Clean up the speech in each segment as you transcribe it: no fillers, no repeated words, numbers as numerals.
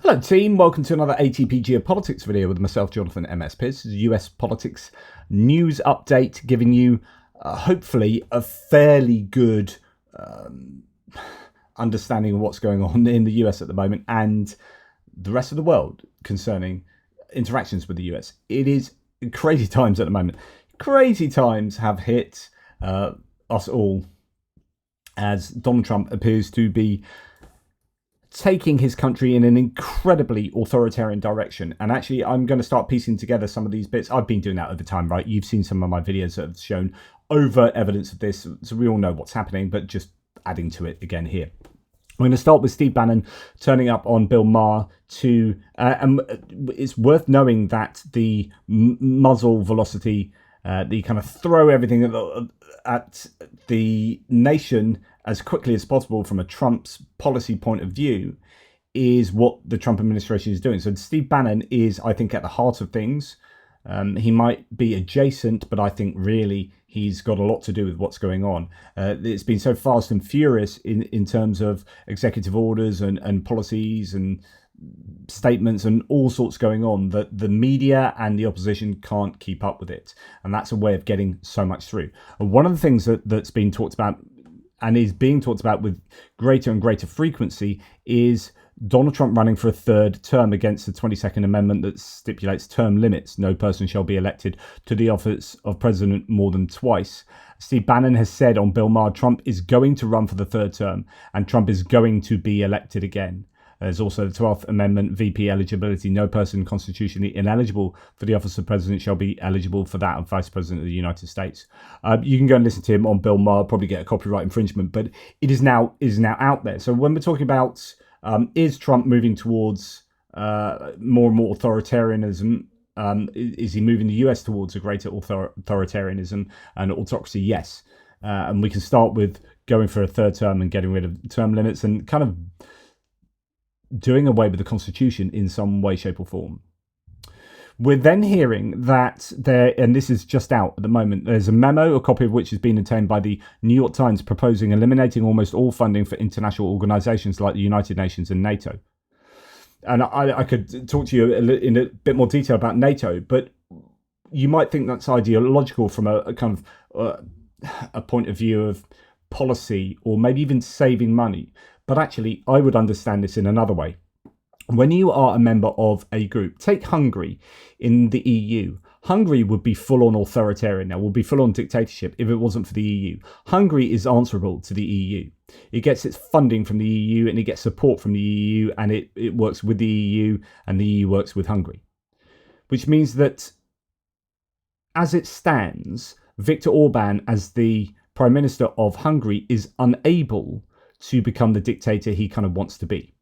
Hello team, welcome to another ATP Geopolitics video with myself, Jonathan MS Piz. This is a US politics news update giving you hopefully a fairly good understanding of what's going on in the US at the moment and the rest of the world concerning interactions with the US. It is crazy times at the moment. Crazy times have hit us all as Donald Trump appears to be taking his country in an incredibly authoritarian direction. And actually, I'm going to start piecing together some of these bits. I've been doing that over time, right? You've seen some of my videos that have shown overt evidence of this, so we all know what's happening, but just adding to it again here. I'm going to start with Steve Bannon turning up on Bill Maher to, and it's worth knowing that the muzzle velocity, the kind of throw everything at the nation as quickly as possible from a Trump's policy point of view is what the Trump administration is doing. So Steve Bannon is, I think, at the heart of things. He might be adjacent, but I think really he's got a lot to do with what's going on. It's been so fast and furious in terms of executive orders and policies and statements and all sorts going on that the media and the opposition can't keep up with it. And that's a way of getting so much through. And one of the things that's been talked about and is being talked about with greater and greater frequency is Donald Trump running for a third term against the 22nd Amendment that stipulates term limits. No person shall be elected to the office of president more than twice. Steve Bannon has said on Bill Maher, Trump is going to run for the third term and Trump is going to be elected again. There's also the 12th Amendment, VP eligibility. No person constitutionally ineligible for the office of president shall be eligible for that of vice president of the United States. You can go and listen to him on Bill Maher, probably get a copyright infringement, but it is now out there. So when we're talking about is Trump moving towards more and more authoritarianism, is he moving the US towards a greater authoritarianism and autocracy? Yes. And we can start with going for a third term and getting rid of term limits and kind of doing away with the Constitution in some way, shape or form. We're then hearing that there, and this is just out at the moment, there's a memo, a copy of which has been obtained by the New York Times, proposing eliminating almost all funding for international organizations like the United Nations and NATO. And I could talk to you in a bit more detail about NATO, but you might think that's ideological from a kind of a point of view of policy or maybe even saving money. But actually, I would understand this in another way. When you are a member of a group, take Hungary in the EU. Hungary would be full-on authoritarian now, would be full-on dictatorship if it wasn't for the EU. Hungary is answerable to the EU. It gets its funding from the EU and it gets support from the EU and it works with the EU and the EU works with Hungary. Which means that as it stands, Viktor Orban as the Prime Minister of Hungary is unable to become the dictator he kind of wants to be.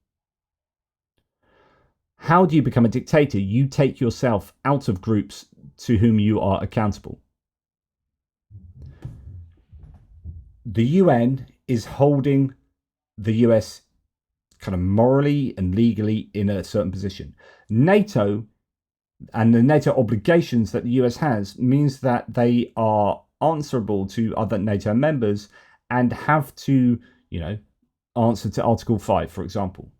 How do you become a dictator? You take yourself out of groups to whom you are accountable. The UN is holding the US kind of morally and legally in a certain position. NATO and the NATO obligations that the US has means that they are answerable to other NATO members and have to, answer to Article 5, for example.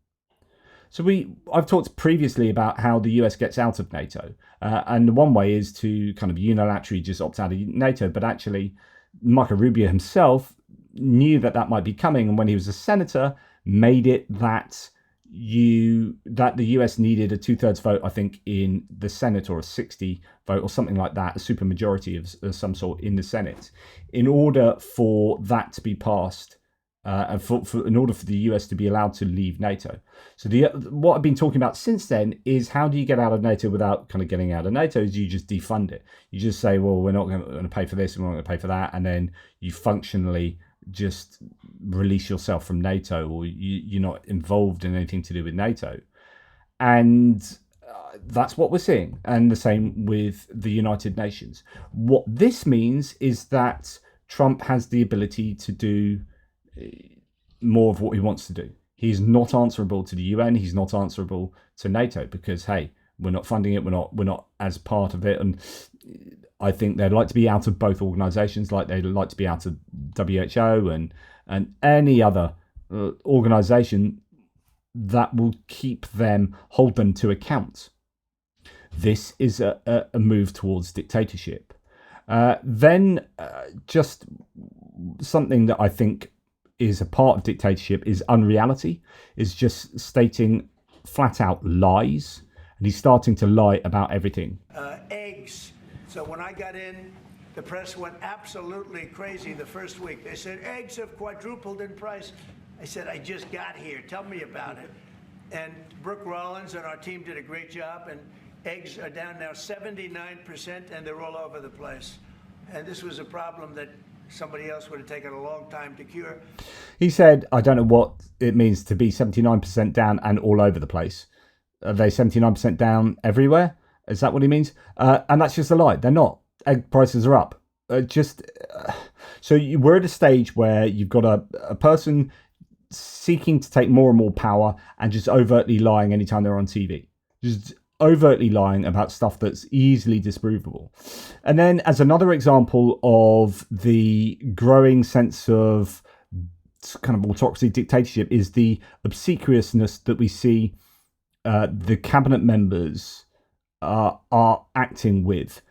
So I've talked previously about how the US gets out of NATO. And one way is to kind of unilaterally just opt out of NATO. But actually, Marco Rubio himself knew that might be coming. And when he was a senator, made it that the US needed a 2/3 vote, I think, in the Senate or a 60 vote or something like that, a supermajority of some sort in the Senate, in order for that to be passed. In order for the US to be allowed to leave NATO. So what I've been talking about since then is how do you get out of NATO without kind of getting out of NATO? Is you just defund it. You just say, well, we're not going to pay for this and we're not going to pay for that. And then you functionally just release yourself from NATO or you're not involved in anything to do with NATO. And that's what we're seeing. And the same with the United Nations. What this means is that Trump has the ability to do more of what he wants to do. He's not answerable to the UN. He's not answerable to NATO because, hey, we're not funding it. We're not as part of it. And I think they'd like to be out of both organizations, like they'd like to be out of WHO and any other organization that will hold them to account. This is a move towards dictatorship. Then just something that I think is a part of dictatorship is unreality, is just stating flat out lies. And he's starting to lie about everything. Eggs. So when I got in, the press went absolutely crazy the first week. They said, eggs have quadrupled in price. I said, I just got here. Tell me about it. And Brooke Rollins and our team did a great job. And eggs are down now 79%, and they're all over the place. And this was a problem that somebody else would have taken a long time to cure. He said, I don't know what it means to be 79% down and all over the place. Are they 79% down everywhere? Is that what he means? And that's just a lie. They're not. Egg prices are up. So we're at a stage where you've got a person seeking to take more and more power and just overtly lying anytime they're on TV. Just overtly lying about stuff that's easily disprovable. And then as another example of the growing sense of kind of autocracy, dictatorship, is the obsequiousness that we see the cabinet members are acting with.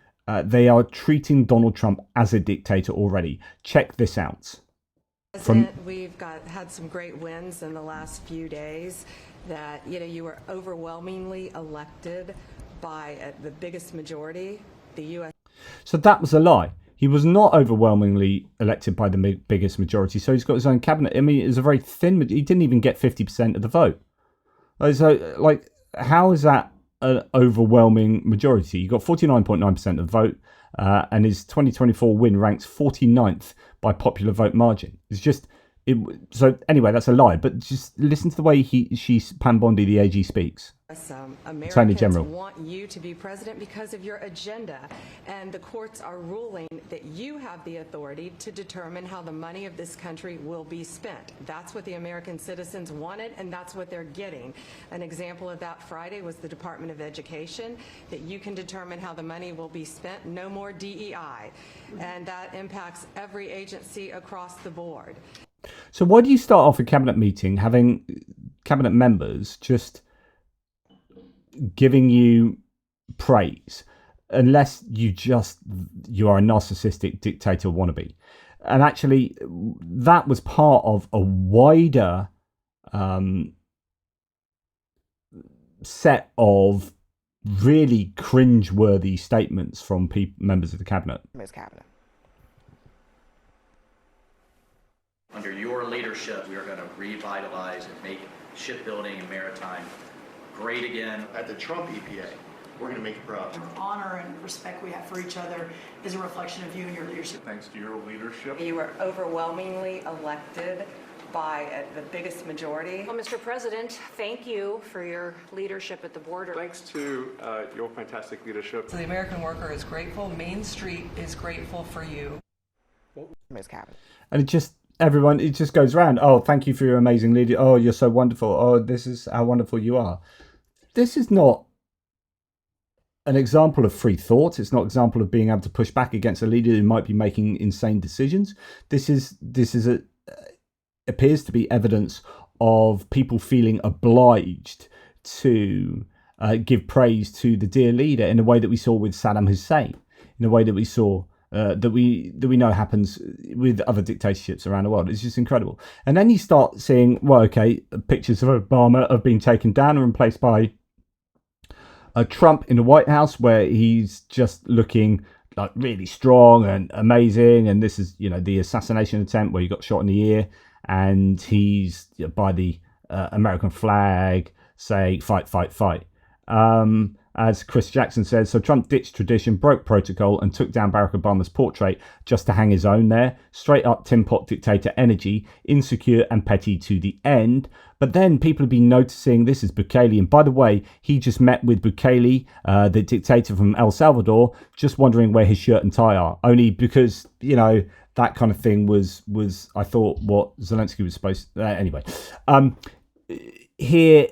They are treating Donald Trump as a dictator already. Check this out. We've had some great wins in the last few days. That you were overwhelmingly elected by the biggest majority, the U.S. So that was a lie. He was not overwhelmingly elected by the biggest majority. So he's got his own cabinet. I mean, it's a very thin. He didn't even get 50% of the vote. So, like, how is that an overwhelming majority? He got 49.9% of the vote, and his 2024 win ranks 49th by popular vote margin. It's just. So anyway, that's a lie. But just listen to the way Pam Bondi, the AG, speaks. Americans General want you to be president because of your agenda, and the courts are ruling that you have the authority to determine how the money of this country will be spent. That's what the American citizens wanted, and that's what they're getting. An example of that Friday was the Department of Education, that you can determine how the money will be spent. No more DEI, and that impacts every agency across the board. So why do you start off a cabinet meeting having cabinet members just giving you praise, unless you are a narcissistic dictator wannabe? And actually, that was part of a wider set of really cringe-worthy statements from members of the cabinet. Under your leadership, we are going to revitalize and make shipbuilding and maritime great again. At the Trump EPA, we're going to make it proud. The honor and respect we have for each other is a reflection of you and your leadership. Thanks to your leadership. You were overwhelmingly elected by the biggest majority. Well, Mr. President, thank you for your leadership at the border. Thanks to your fantastic leadership. So the American worker is grateful. Main Street is grateful for you. And it just goes around. Oh, thank you for your amazing leader. Oh, you're so wonderful. Oh, this is how wonderful you are. This is not an example of free thought. It's not an example of being able to push back against a leader who might be making insane decisions. This appears to be evidence of people feeling obliged to give praise to the dear leader in a way that we saw with Saddam Hussein, in a way that we saw that we know happens with other dictatorships around the world. It's just incredible. And then you start seeing, well, okay, pictures of Obama have been taken down and replaced by Trump in the White House, where he's just looking like really strong and amazing. And this is, the assassination attempt where he got shot in the ear, and he's by the American flag saying fight, fight, fight. As Chris Jackson says, so Trump ditched tradition, broke protocol, and took down Barack Obama's portrait just to hang his own there. Straight up tin pot dictator energy, insecure and petty to the end. But then people have been noticing, this is Bukele, and by the way, he just met with Bukele, the dictator from El Salvador, just wondering where his shirt and tie are. Only because, that kind of thing was I thought, what Zelensky was supposed to... anyway. Here...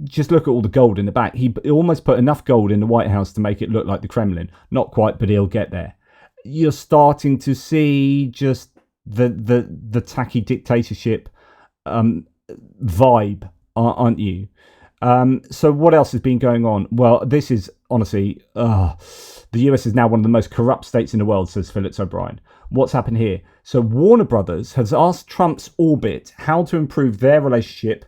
Just look at all the gold in the back. He almost put enough gold in the White House to make it look like the Kremlin. Not quite, but he'll get there. You're starting to see just the tacky dictatorship vibe aren't you? So what else has been going on? Well, this is honestly, the US is now one of the most corrupt states in the world, says Phillips O'Brien. What's happened here? So Warner Brothers has asked Trump's orbit how to improve their relationship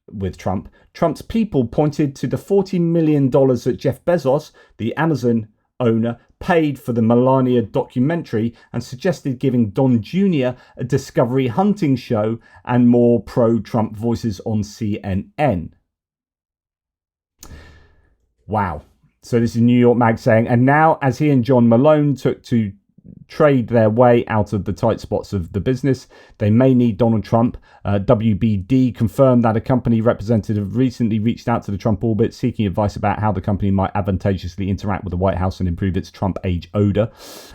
with Trump. Trump's people pointed to the $40 million that Jeff Bezos, the Amazon owner, paid for the Melania documentary and suggested giving Don Jr. a Discovery hunting show and more pro-Trump voices on CNN. Wow. So this is New York Mag saying, and now as he and John Malone took to trade their way out of the tight spots of the business, they may need Donald Trump. WBD confirmed that a company representative recently reached out to the Trump orbit seeking advice about how the company might advantageously interact with the White House and improve its Trump age odor.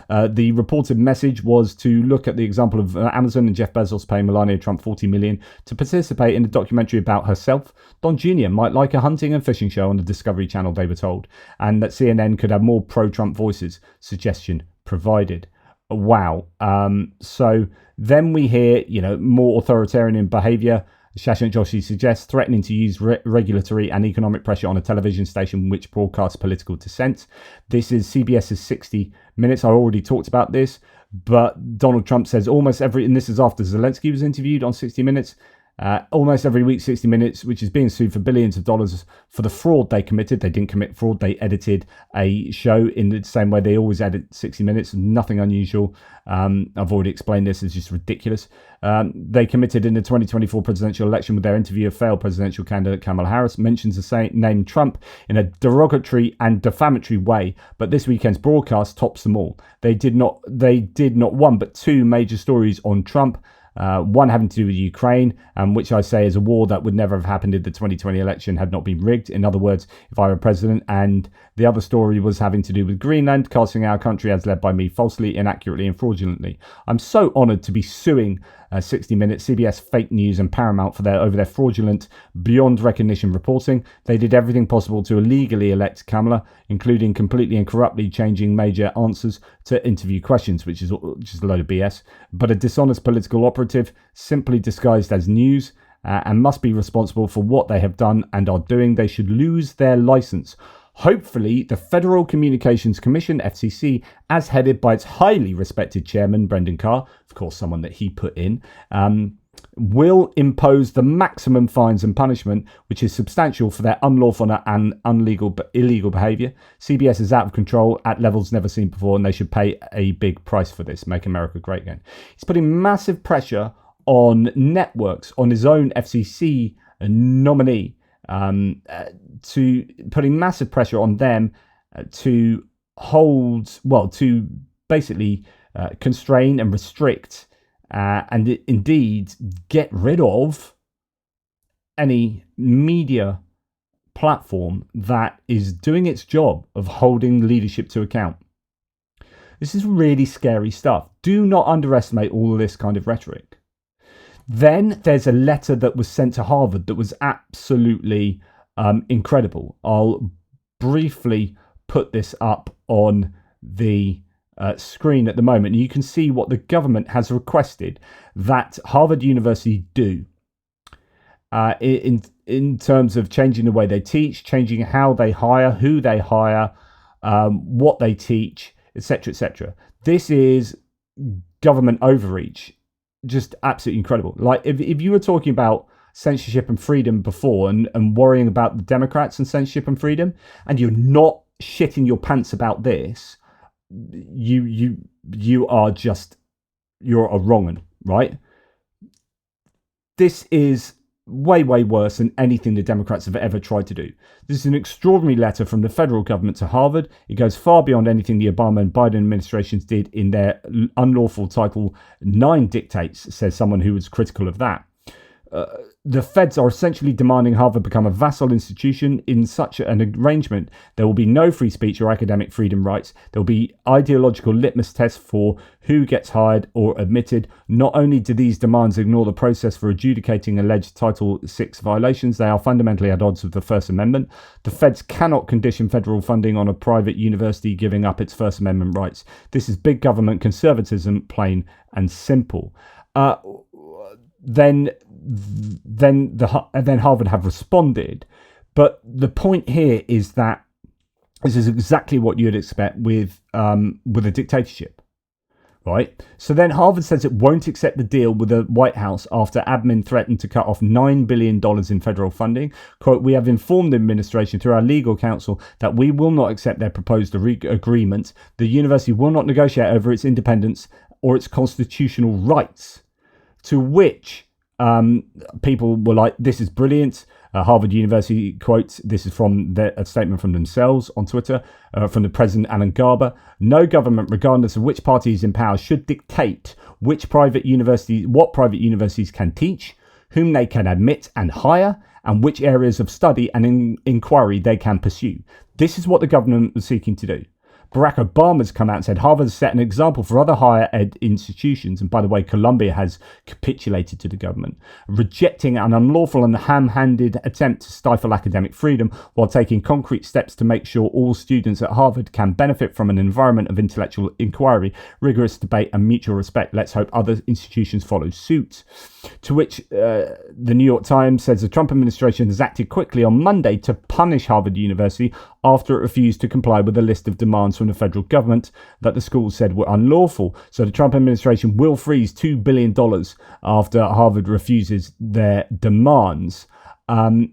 The reported message was to look at the example of Amazon and Jeff Bezos paying Melania Trump $40 million to participate in a documentary about herself. Don Jr. might like a hunting and fishing show on the Discovery Channel, they were told, and that CNN could have more pro-Trump voices. Suggestion provided. Wow. So then we hear, more authoritarian behavior. Shashank Joshi suggests threatening to use regulatory and economic pressure on a television station which broadcasts political dissent. This is CBS's 60 Minutes. I already talked about this, but Donald Trump says almost every, and this is after Zelensky was interviewed on 60 Minutes, almost every week 60 Minutes, which is being sued for billions of dollars for the fraud they committed. They didn't commit fraud. They edited a show in the same way they always edit 60 Minutes. Nothing unusual. I've already explained this. It's just ridiculous. They committed in the 2024 presidential election with their interview of failed presidential candidate Kamala Harris, mentions the name Trump in a derogatory and defamatory way, but this weekend's broadcast tops them all. They did not one but two major stories on Trump. One having to do with Ukraine, which I say is a war that would never have happened if the 2020 election had not been rigged. In other words, if I were president. And the other story was having to do with Greenland, casting our country as led by me falsely, inaccurately and fraudulently. I'm so honoured to be suing 60 Minutes, CBS, Fake News and Paramount over their fraudulent, beyond recognition reporting. They did everything possible to illegally elect Kamala, including completely and corruptly changing major answers to interview questions, which is just a load of BS. But a dishonest political operative, simply disguised as news, and must be responsible for what they have done and are doing. They should lose their license. Hopefully, the Federal Communications Commission, FCC, as headed by its highly respected chairman, Brendan Carr, of course, someone that he put in, will impose the maximum fines and punishment, which is substantial for their unlawful and illegal behaviour. CBS is out of control at levels never seen before, and they should pay a big price for this. Make America great again. He's putting massive pressure on networks, on his own FCC nominee, to putting massive pressure on them to basically constrain and restrict and indeed get rid of any media platform that is doing its job of holding leadership to account. This is really scary stuff. Do not underestimate all of this kind of rhetoric. Then there's a letter that was sent to Harvard that was absolutely incredible. I'll briefly put this up on the screen at the moment. You can see what the government has requested that Harvard University do in terms of changing the way they teach, changing how they hire, who they hire, what they teach, etc., etc. This is government overreach. Just absolutely incredible. Like if you were talking about censorship and freedom before and worrying about the Democrats and censorship and freedom, and you're not shitting your pants about this, you're a wrong un, right? This is way worse than anything the Democrats have ever tried to do. This is an extraordinary letter from the federal government to Harvard. It goes far beyond anything the Obama and Biden administrations did in their unlawful Title IX dictates, says someone who was critical of that. The feds are essentially demanding Harvard become a vassal institution. In such an arrangement, there will be no free speech or academic freedom rights. There will be ideological litmus tests for who gets hired or admitted. Not only do these demands ignore the process for adjudicating alleged Title VI violations, they are fundamentally at odds with the First Amendment. The feds cannot condition federal funding on a private university giving up its First Amendment rights. This is big government conservatism, plain and simple. Then then Harvard have responded. But the point here is that this is exactly what you'd expect with a dictatorship. Right. So then Harvard says it won't accept the deal with the White House after admin threatened to cut off $9 billion in federal funding. Quote, we have informed the administration through our legal counsel that we will not accept their proposed agreement. The university will not negotiate over its independence or its constitutional rights. To which people were like, this is brilliant. Harvard University quotes, this is from a statement from themselves on Twitter, from the president, Alan Garber. No government, regardless of which party is in power, should dictate what private universities can teach, whom they can admit and hire, and which areas of study and inquiry they can pursue. This is what the government was seeking to do. Barack Obama's come out and said Harvard has set an example for other higher ed institutions. And by the way, Columbia has capitulated to the government, rejecting an unlawful and ham-handed attempt to stifle academic freedom while taking concrete steps to make sure all students at Harvard can benefit from an environment of intellectual inquiry, rigorous debate and mutual respect. Let's hope other institutions follow suit. To which the New York Times says the Trump administration has acted quickly on Monday to punish Harvard University after it refused to comply with a list of demands from the federal government that the school said were unlawful. So the Trump administration will freeze $2 billion after Harvard refuses their demands. It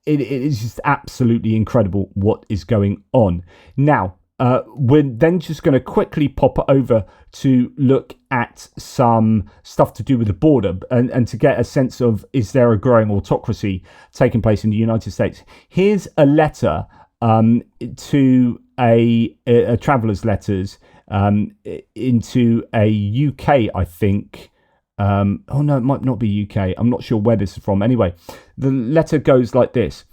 is just absolutely incredible what is going on. Now, we're then just going to quickly pop over to look at some stuff to do with the border and to get a sense of, is there a growing autocracy taking place in the United States? Here's a letter to a traveller's letters into a UK, I think. Oh no, it might not be UK. I'm not sure where this is from. Anyway, the letter goes like this.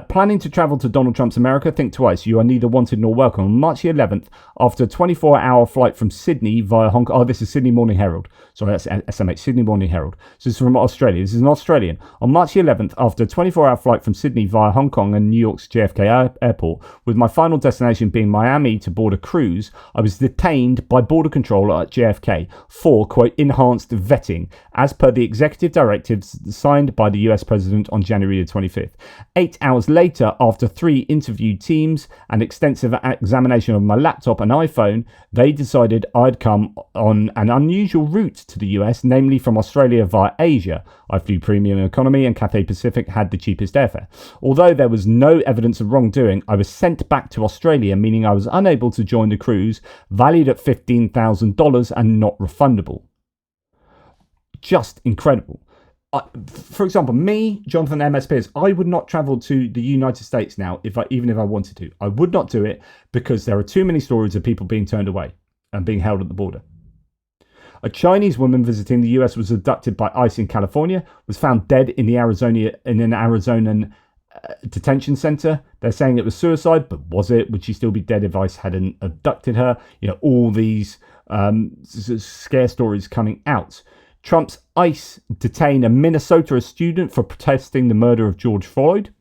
Planning to travel to Donald Trump's America? Think twice. You are neither wanted nor welcome. On March the 11th, after a 24-hour flight from Sydney via Hong Kong. Oh, this is Sydney Morning Herald. Sorry, that's SMH, Sydney Morning Herald. So this is from Australia. This is an Australian. On March the 11th, after a 24-hour flight from Sydney via Hong Kong and New York's JFK airport, with my final destination being Miami to board a cruise, I was detained by border control at JFK for, quote, enhanced vetting, as per the executive directives signed by the US President on January the 25th. 8 hours later, after 3 interviewed teams and extensive examination of my laptop and iPhone, they decided I'd come on an unusual route to the US, namely from Australia via Asia. I flew premium economy and Cathay Pacific had the cheapest airfare. Although there was no evidence of wrongdoing, I was sent back to Australia, meaning I was unable to join the cruise, valued at $15,000 and not refundable. Just incredible. For example, me, Jonathan M.S. Pierce, I would not travel to the United States now even if I wanted to. I would not do it because there are too many stories of people being turned away and being held at the border. A Chinese woman visiting the US was abducted by ICE in California, was found dead in an Arizonan detention center. They're saying it was suicide, but was it? Would she still be dead if ICE hadn't abducted her? You know, all these scare stories coming out. Trump's ICE detained a Minnesota student for protesting the murder of George Floyd.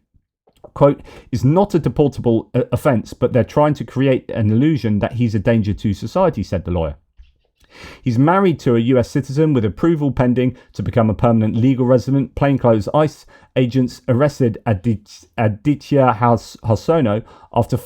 Quote, is not a deportable offence, but they're trying to create an illusion that he's a danger to society, said the lawyer. He's married to a US citizen with approval pending to become a permanent legal resident. Plainclothes ICE agents arrested Aditya Hosono after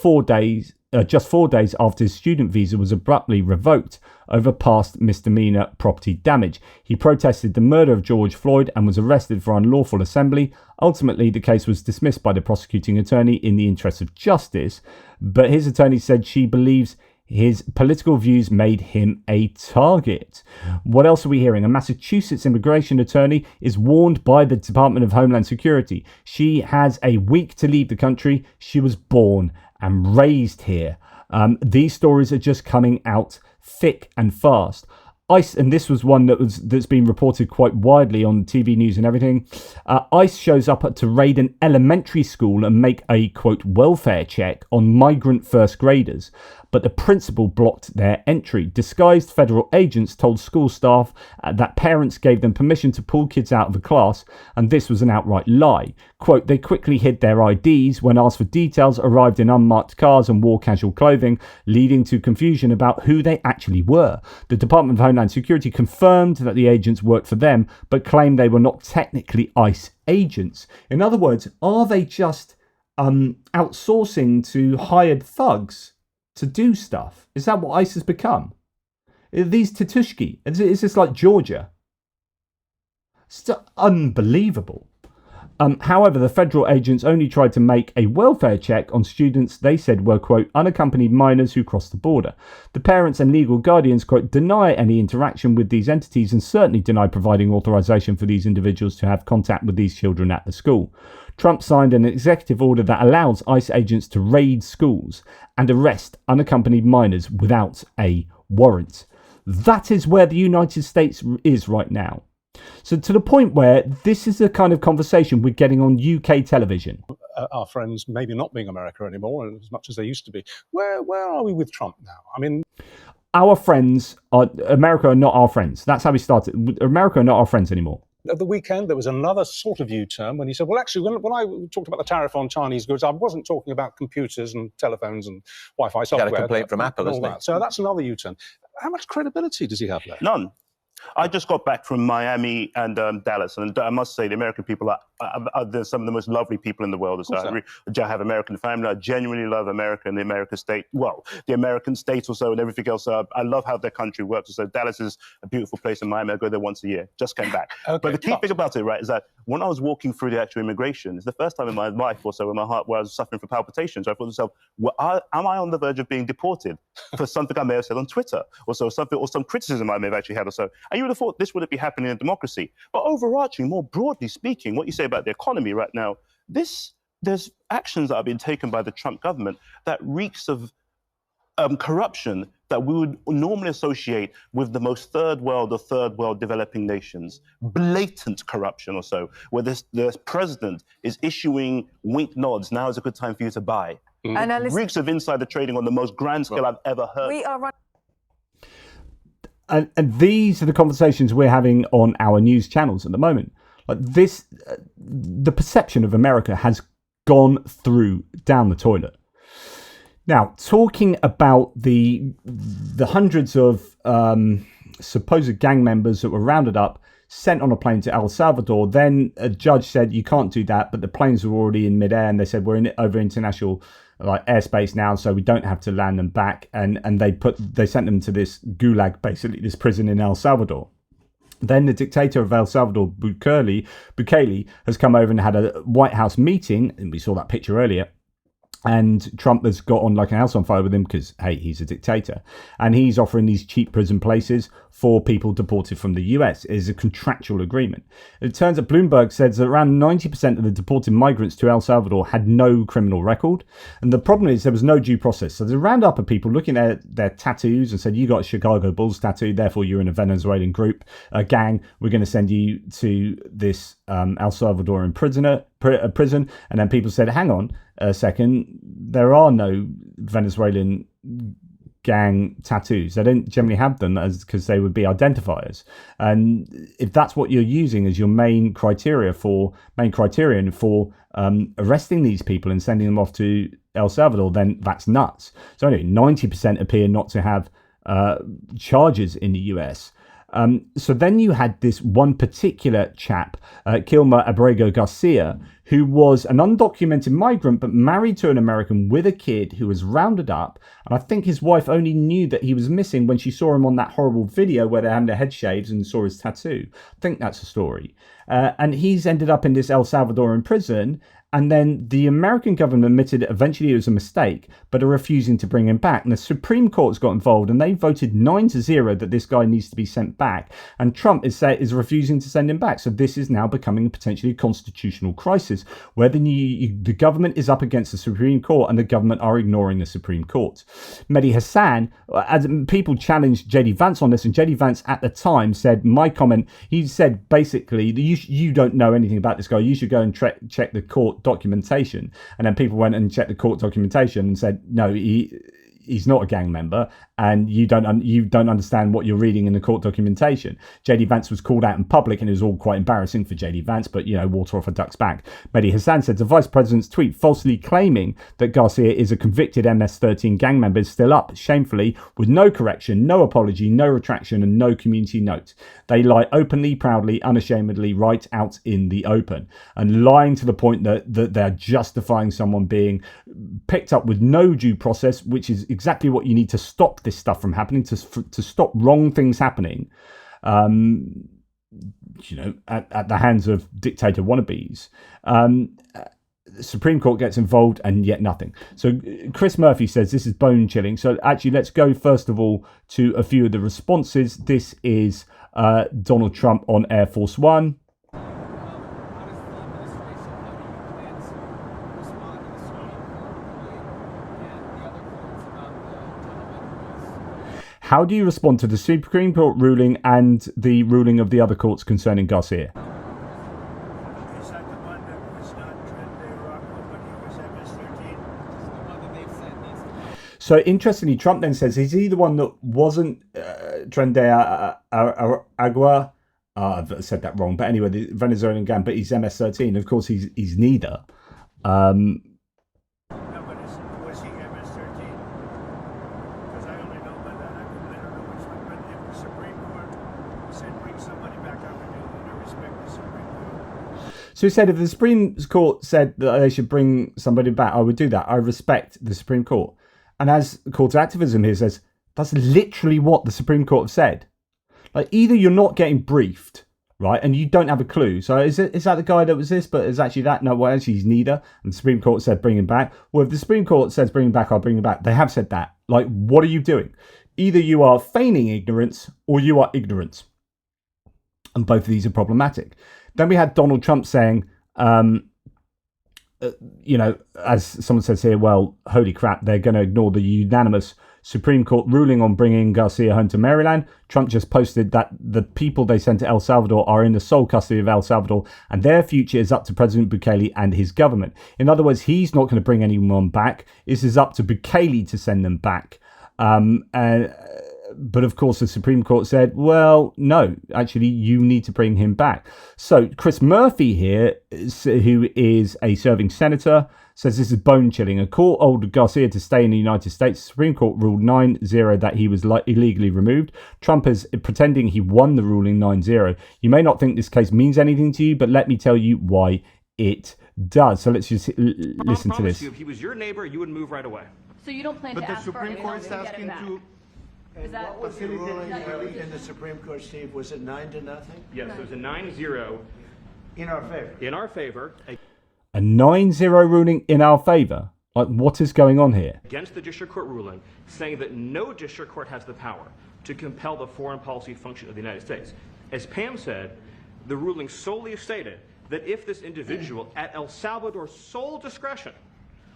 just 4 days after his student visa was abruptly revoked over past misdemeanor property damage. He protested the murder of George Floyd and was arrested for unlawful assembly. Ultimately, the case was dismissed by the prosecuting attorney in the interest of justice, but his attorney said she believes his political views made him a target. What else are we hearing? A Massachusetts immigration attorney is warned by the Department of Homeland Security. She has a week to leave the country. She was born and raised here. These stories are just coming out thick and fast. ICE, and this was one that's been reported quite widely on TV news and everything. ICE shows up to raid an elementary school and make a, quote, welfare check on migrant first graders. but the principal blocked their entry. Disguised federal agents told school staff that parents gave them permission to pull kids out of the class, and this was an outright lie. Quote, they quickly hid their IDs when asked for details, arrived in unmarked cars and wore casual clothing, leading to confusion about who they actually were. The Department of Homeland Security confirmed that the agents worked for them, but claimed they were not technically ICE agents. In other words, are they just outsourcing to hired thugs to do stuff? Is that what ICE has become? Are these Tatushki? Is this like Georgia? It's unbelievable. However, the federal agents only tried to make a welfare check on students they said were, quote, unaccompanied minors who crossed the border. The parents and legal guardians, quote, deny any interaction with these entities and certainly deny providing authorization for these individuals to have contact with these children at the school. Trump signed an executive order that allows ICE agents to raid schools and arrest unaccompanied minors without a warrant. That is where the United States is right now. So to the point where this is the kind of conversation we're getting on UK television. Our friends maybe not being America anymore as much as they used to be. Where are we with Trump now? I mean, our friends are America are not our friends. That's how we started. America are not our friends anymore. At the weekend, there was another sort of U-turn when he said, well, actually, when I talked about the tariff on Chinese goods, I wasn't talking about computers and telephones and Wi-Fi software. Got a complaint from Apple, isn't it? So that's another U-turn. How much credibility does he have there? None. I just got back from Miami and Dallas, and I must say the American people are some of the most lovely people in the world. So I have American family. I genuinely love America and the American state. Well, the American state also and everything else. I love how their country works. So Dallas is a beautiful place in Miami. I go there once a year. Just came back. Okay, but the key thing about it, right, is that when I was walking through the actual immigration, it's the first time in my life or so in my heart where I was suffering from palpitations. I thought to myself, well, am I on the verge of being deported for something I may have said on Twitter or so, something or some criticism I may have actually had or so? And you would have thought this wouldn't be happening in a democracy. But overarching, more broadly speaking, what you say about the economy right now, there's actions that have been taken by the Trump government that reeks of corruption that we would normally associate with the most third world developing nations. Blatant corruption or so, where the president is issuing wink nods, now is a good time for you to buy. Reeks of insider trading on the most grand scale I've ever heard. We are running. And these are the conversations we're having on our news channels at the moment. Like this, the perception of America has gone down the toilet. Now, talking about the hundreds of supposed gang members that were rounded up, sent on a plane to El Salvador, then a judge said you can't do that, but the planes were already in midair, and they said we're over international airspace now, so we don't have to land them back, and they sent them to this gulag, basically this prison in El Salvador. Then the dictator of El Salvador, Bukele, has come over and had a White House meeting, and we saw that picture earlier. And Trump has got on like a house on fire with him because, hey, he's a dictator. And he's offering these cheap prison places for people deported from the US. It is a contractual agreement. It turns out Bloomberg says that around 90% of the deported migrants to El Salvador had no criminal record. And the problem is there was no due process. So there's a roundup of people looking at their tattoos and said, you got a Chicago Bulls tattoo, therefore you're in a Venezuelan group, a gang. We're going to send you to this El Salvadoran prison. And then people said, hang on a second, there are no Venezuelan gang tattoos. They don't generally have them because they would be identifiers. And if that's what you're using as your main criterion for arresting these people and sending them off to El Salvador, then that's nuts. So anyway, 90% appear not to have charges in the US. So then you had this one particular chap, Kilmer Abrego Garcia, who was an undocumented migrant but married to an American with a kid who was rounded up. And I think his wife only knew that he was missing when she saw him on that horrible video where they had their head shaves and saw his tattoo. I think that's the story. And he's ended up in this El Salvadoran prison. And then the American government admitted eventually it was a mistake, but are refusing to bring him back. And the Supreme Court's got involved, and they voted 9-0 that this guy needs to be sent back. And Trump is refusing to send him back. So this is now becoming potentially a constitutional crisis, where the government is up against the Supreme Court, and the government are ignoring the Supreme Court. Mehdi Hassan, as people challenged JD Vance on this, and JD Vance at the time said, my comment, he said basically, you don't know anything about this guy. You should go and check the court documentation. And then people went and checked the court documentation and said, no, he's not a gang member, and you don't understand what you're reading in the court documentation. JD Vance was called out in public, and it was all quite embarrassing for JD Vance, but water off a duck's back. Mehdi Hassan said the vice president's tweet falsely claiming that Garcia is a convicted MS-13 gang member is still up, shamefully, with no correction, no apology, no retraction, and no community note. They lie openly, proudly, unashamedly, right out in the open, and lying to the point that they're justifying someone being picked up with no due process, which is exactly what you need to stop this stuff from happening, to stop wrong things happening, at the hands of dictator wannabes. The Supreme Court gets involved, and yet nothing. So Chris Murphy says this is bone chilling. So actually, let's go first of all to a few of the responses. This is Donald Trump on Air Force One. How do you respond to the Supreme Court ruling and the ruling of the other courts concerning Garcia? Is that the one that was not Trende Rocco, but he was MS-13? So interestingly, Trump then says he's either one that wasn't Trende Agua. I've said that wrong, but anyway, the Venezuelan gang, but he's MS-13. Of course, he's neither. No, but was he MS-13? Because I only know by that. I don't know which one. But if the Supreme Court said bring somebody back, I respect the Supreme Court. So he said if the Supreme Court said that they should bring somebody back, I would do that. I respect the Supreme Court. And as call to activism here says, that's literally what the Supreme Court have said. Like, either you're not getting briefed, right, and you don't have a clue. So is that the guy that was this, but is actually that? No, well, actually he's neither. And the Supreme Court said bring him back. Well, if the Supreme Court says bring him back, I'll bring him back. They have said that. Like, what are you doing? Either you are feigning ignorance or you are ignorant. And both of these are problematic. Then we had Donald Trump saying, as someone says here, well, holy crap, they're going to ignore the unanimous Supreme Court ruling on bringing Garcia home to Maryland. Trump just posted that the people they sent to El Salvador are in the sole custody of El Salvador, and their future is up to President Bukele and his government. In other words, he's not going to bring anyone back. This is up to Bukele to send them back. But of course, the Supreme Court said, well, no, actually, you need to bring him back. So Chris Murphy here, who is a serving senator, says this is bone chilling. A court ordered Garcia to stay in the United States. The Supreme Court ruled 9-0 that he was illegally removed. Trump is pretending he won the ruling 9-0. You may not think this case means anything to you, but let me tell you why it does. So let's just listen to this. You, if he was your neighbor, you would move right away. So you don't plan to ask for it? But the Supreme Court is asking to... And what was the ruling in the Supreme Court, Steve? Was it 9-0? Yes, it was a 9-0 in our favor. In our favor. A 9-0 ruling in our favor? Like, what is going on here? Against the district court ruling, saying that no district court has the power to compel the foreign policy function of the United States. As Pam said, the ruling solely stated that if this individual at El Salvador's sole discretion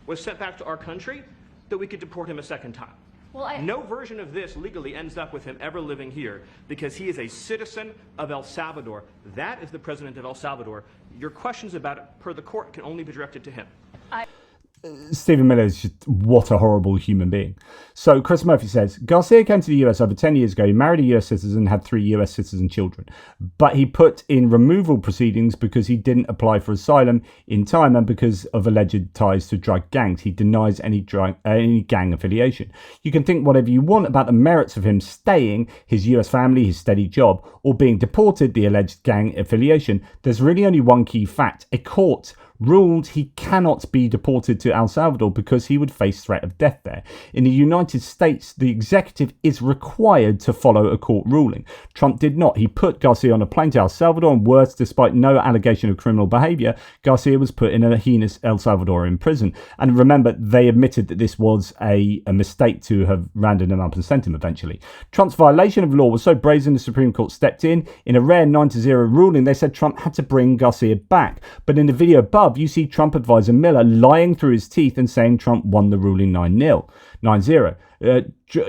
was sent back to our country, that we could deport him a second time. Well, no version of this legally ends up with him ever living here because he is a citizen of El Salvador. That is the president of El Salvador. Your questions about it, per the court, can only be directed to him. Stephen Miller is just, what a horrible human being. So Chris Murphy says, Garcia came to the US over 10 years ago. He married a US citizen and had 3 US citizen children. But he put in removal proceedings because he didn't apply for asylum in time and because of alleged ties to drug gangs. He denies any gang affiliation. You can think whatever you want about the merits of him staying, his US family, his steady job, or being deported, the alleged gang affiliation. There's really only one key fact. A court ruled he cannot be deported to El Salvador because he would face threat of death there. In the United States, the executive is required to follow a court ruling. Trump did not. He put Garcia on a plane to El Salvador, and worse, despite no allegation of criminal behavior, Garcia was put in a heinous El Salvadorian prison. And remember, they admitted that this was a mistake to have rounded him up and sent him eventually. Trump's violation of law was so brazen the Supreme Court stepped in. In a rare 9-0 ruling, they said Trump had to bring Garcia back. But in the video above, you see Trump advisor Miller lying through his teeth and saying Trump won the ruling 9-0.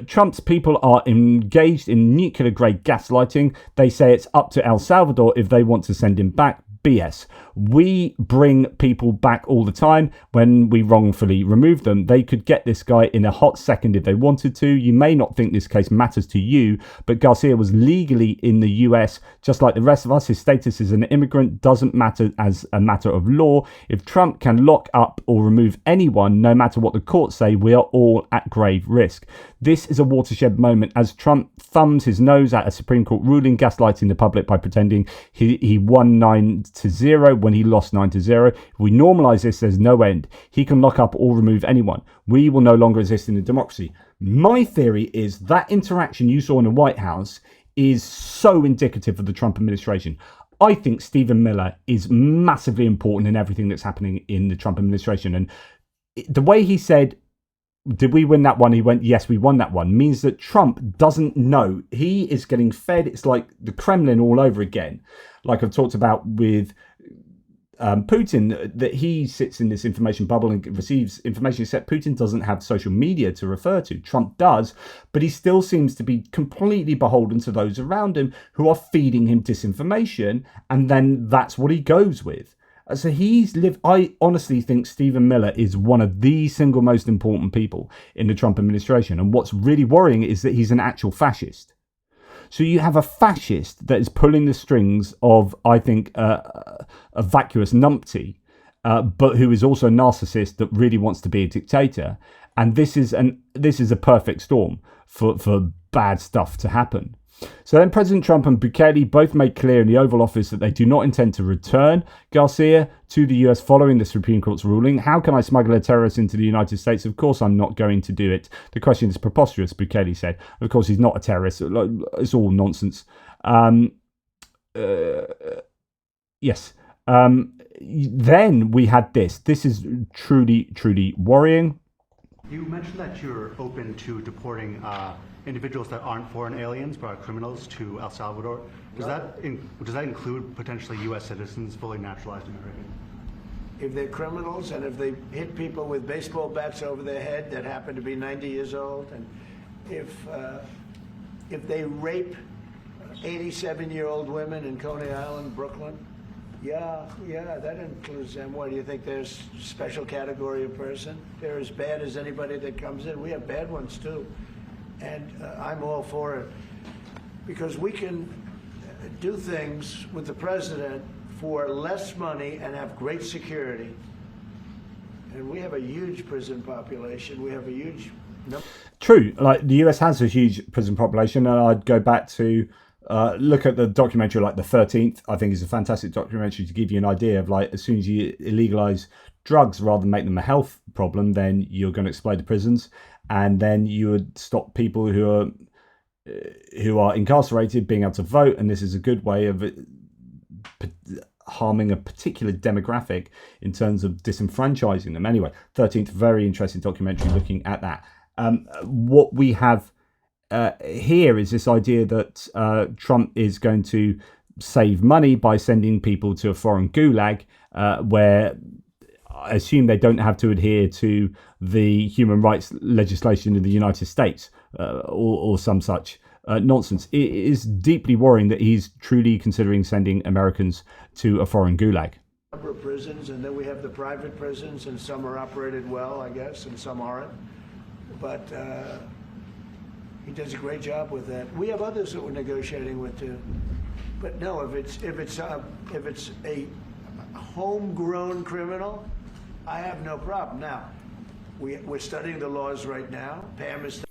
Trump's people are engaged in nuclear-grade gaslighting. They say it's up to El Salvador if they want to send him back. BS. We bring people back all the time when we wrongfully remove them. They could get this guy in a hot second if they wanted to. You may not think this case matters to you, but Garcia was legally in the US just like the rest of us. His status as an immigrant doesn't matter as a matter of law. If Trump can lock up or remove anyone, no matter what the courts say, we are all at grave risk. This is a watershed moment as Trump thumbs his nose at a Supreme Court ruling, gaslighting the public by pretending he won 9-0 when he lost 9-0. If we normalise this, there's no end. He can lock up or remove anyone. We will no longer exist in a democracy. My theory is that interaction you saw in the White House is so indicative of the Trump administration. I think Stephen Miller is massively important in everything that's happening in the Trump administration. And the way he said, did we win that one? He went, yes, we won that one, means that Trump doesn't know. He is getting fed. It's like the Kremlin all over again. Like I've talked about with Putin, that he sits in this information bubble and receives information, except Putin doesn't have social media to refer to. Trump does, but he still seems to be completely beholden to those around him who are feeding him disinformation, and then that's what he goes with. So I honestly think Stephen Miller is one of the single most important people in the Trump administration. And what's really worrying is that he's an actual fascist. So you have a fascist that is pulling the strings of, I think, a vacuous numpty, but who is also a narcissist that really wants to be a dictator. And this is a perfect storm for bad stuff to happen. So then President Trump and Bukele both made clear in the Oval Office that they do not intend to return Garcia to the US following the Supreme Court's ruling. How can I smuggle a terrorist into the United States? Of course I'm not going to do it. The question is preposterous, Bukele said. Of course he's not a terrorist. It's all nonsense. Yes. Then we had this. This is truly, truly worrying. You mentioned that you're open to deporting individuals that aren't foreign aliens but are criminals to El Salvador. Does that include potentially U.S. citizens, fully naturalized Americans? If they're criminals and if they hit people with baseball bats over their head that happen to be 90 years old, and if they rape 87-year-old women in Coney Island, Brooklyn, yeah, that includes them. What do you think? There's a special category of person? They're as bad as anybody that comes in. We have bad ones too. And I'm all for it because we can do things with the president for less money and have great security. And we have a huge prison population. We have a huge number. True. Like the US has a huge prison population, and I'd go back to look at the documentary like The 13th. I think is a fantastic documentary to give you an idea of like as soon as you illegalize drugs rather than make them a health problem, then you're going to explode the prisons, and then you would stop people who are incarcerated being able to vote, and this is a good way of harming a particular demographic in terms of disenfranchising them. Anyway, 13th, very interesting documentary looking at that. What we have here is this idea that Trump is going to save money by sending people to a foreign gulag where I assume they don't have to adhere to the human rights legislation in the United States or some such nonsense. It is deeply worrying that he's truly considering sending Americans to a foreign gulag. Number of prisons, and then we have the private prisons, and some are operated well, I guess, and some aren't. But he does a great job with that. We have others that we're negotiating with too. But no, if it's a homegrown criminal, I have no problem. Now, we're studying the laws right now. Pam is.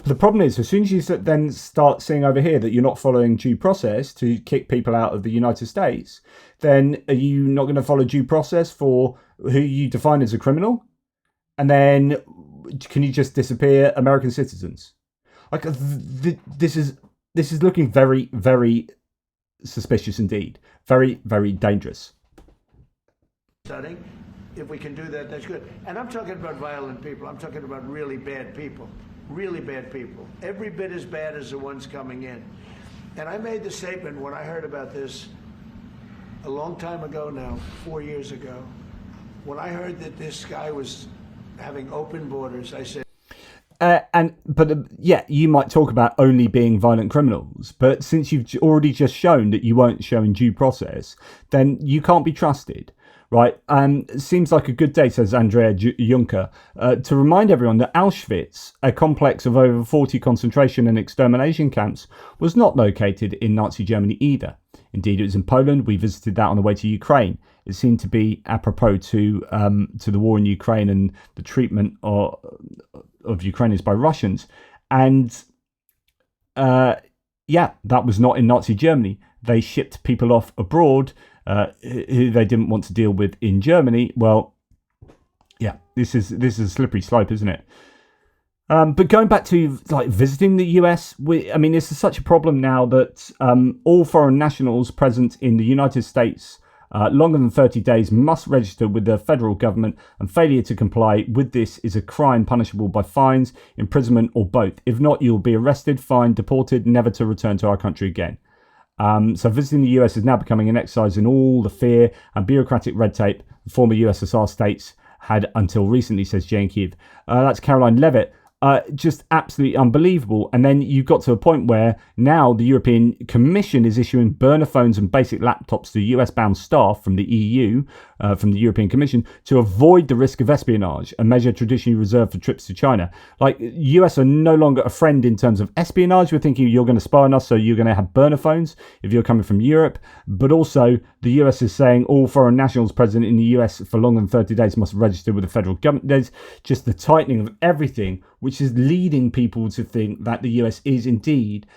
The problem is, as soon as you then start seeing over here that you're not following due process to kick people out of the United States, then are you not going to follow due process for who you define as a criminal? And then can you just disappear American citizens? Like this is looking very, very suspicious indeed. Very, very dangerous. Studying. If we can do that, that's good. And I'm talking about violent people. I'm talking about really bad people. Really bad people. Every bit as bad as the ones coming in. And I made the statement when I heard about this a long time ago now, 4 years ago. When I heard that this guy was having open borders, I said... You might talk about only being violent criminals, but since you've already just shown that you weren't showing due process, then you can't be trusted, right? Seems like a good day, says Andrea Juncker, to remind everyone that Auschwitz, a complex of over 40 concentration and extermination camps, was not located in Nazi Germany either. Indeed, it was in Poland. We visited that on the way to Ukraine. It seemed to be apropos to the war in Ukraine and the treatment of Ukrainians by Russians. And that was not in Nazi Germany. They shipped people off abroad who they didn't want to deal with in Germany. Well, yeah, this is a slippery slope, isn't it? But going back to like visiting the US, this is such a problem now that all foreign nationals present in the United States longer than 30 days must register with the federal government, and failure to comply with this is a crime punishable by fines, imprisonment, or both. If not, you'll be arrested, fined, deported, never to return to our country again. So visiting the US is now becoming an exercise in all the fear and bureaucratic red tape the former USSR states had until recently, says Jane Kiev. That's Caroline Levitt. Just absolutely unbelievable. And then you've got to a point where now the European Commission is issuing burner phones and basic laptops to US-bound staff from the EU, from the European Commission, to avoid the risk of espionage, a measure traditionally reserved for trips to China. Like, US are no longer a friend in terms of espionage. We're thinking you're going to spy on us, so you're going to have burner phones if you're coming from Europe. But also, the US is saying all foreign nationals present in the US for longer than 30 days must register with the federal government. There's just the tightening of everything, which is leading people to think that the US is indeed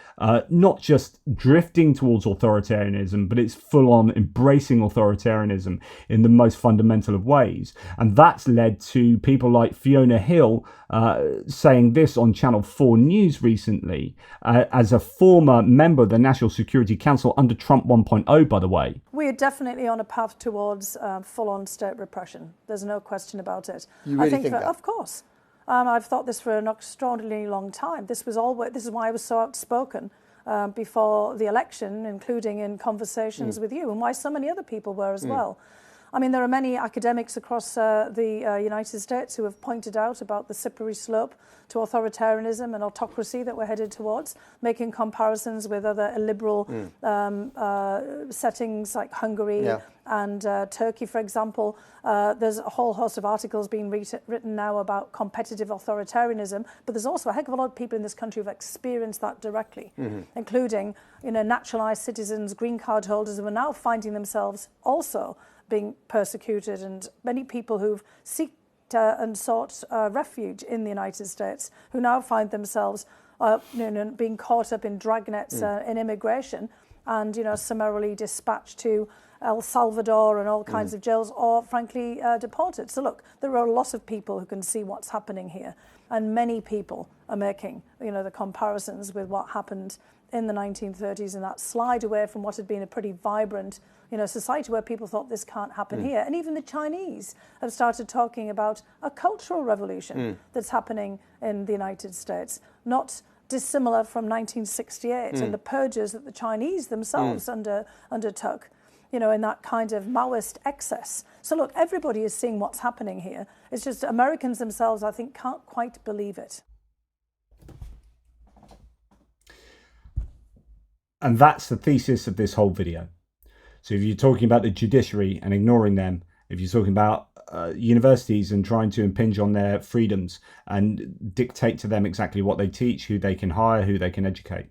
not just drifting towards authoritarianism, but it's full on embracing authoritarianism in the most fundamental of ways. And that's led to people like Fiona Hill saying this on Channel 4 News recently, as a former member of the National Security Council under Trump 1.0, by the way. We are definitely on a path towards full-on state repression. There's no question about it. You really think that? Of course. I've thought this for an extraordinarily long time. This is why I was so outspoken before the election, including in conversations with you, and why so many other people were as well. I mean, there are many academics across the United States who have pointed out about the slippery slope to authoritarianism and autocracy that we're headed towards, making comparisons with other illiberal settings like Hungary and Turkey, for example. There's a whole host of articles being written now about competitive authoritarianism, but there's also a heck of a lot of people in this country who've experienced that directly, including naturalized citizens, green card holders, who are now finding themselves also being persecuted, and many people who've sought refuge in the United States who now find themselves being caught up in dragnets in immigration and summarily dispatched to El Salvador and all kinds of jails, or frankly deported. So look, there are a lot of people who can see what's happening here, and many people are making the comparisons with what happened in the 1930s and that slide away from what had been a pretty vibrant society where people thought this can't happen here. And even the Chinese have started talking about a cultural revolution that's happening in the United States, not dissimilar from 1968 and the purges that the Chinese themselves undertook, in that kind of Maoist excess. So look, everybody is seeing what's happening here. It's just Americans themselves, I think, can't quite believe it. And that's the thesis of this whole video. So if you're talking about the judiciary and ignoring them, if you're talking about universities and trying to impinge on their freedoms and dictate to them exactly what they teach, who they can hire, who they can educate.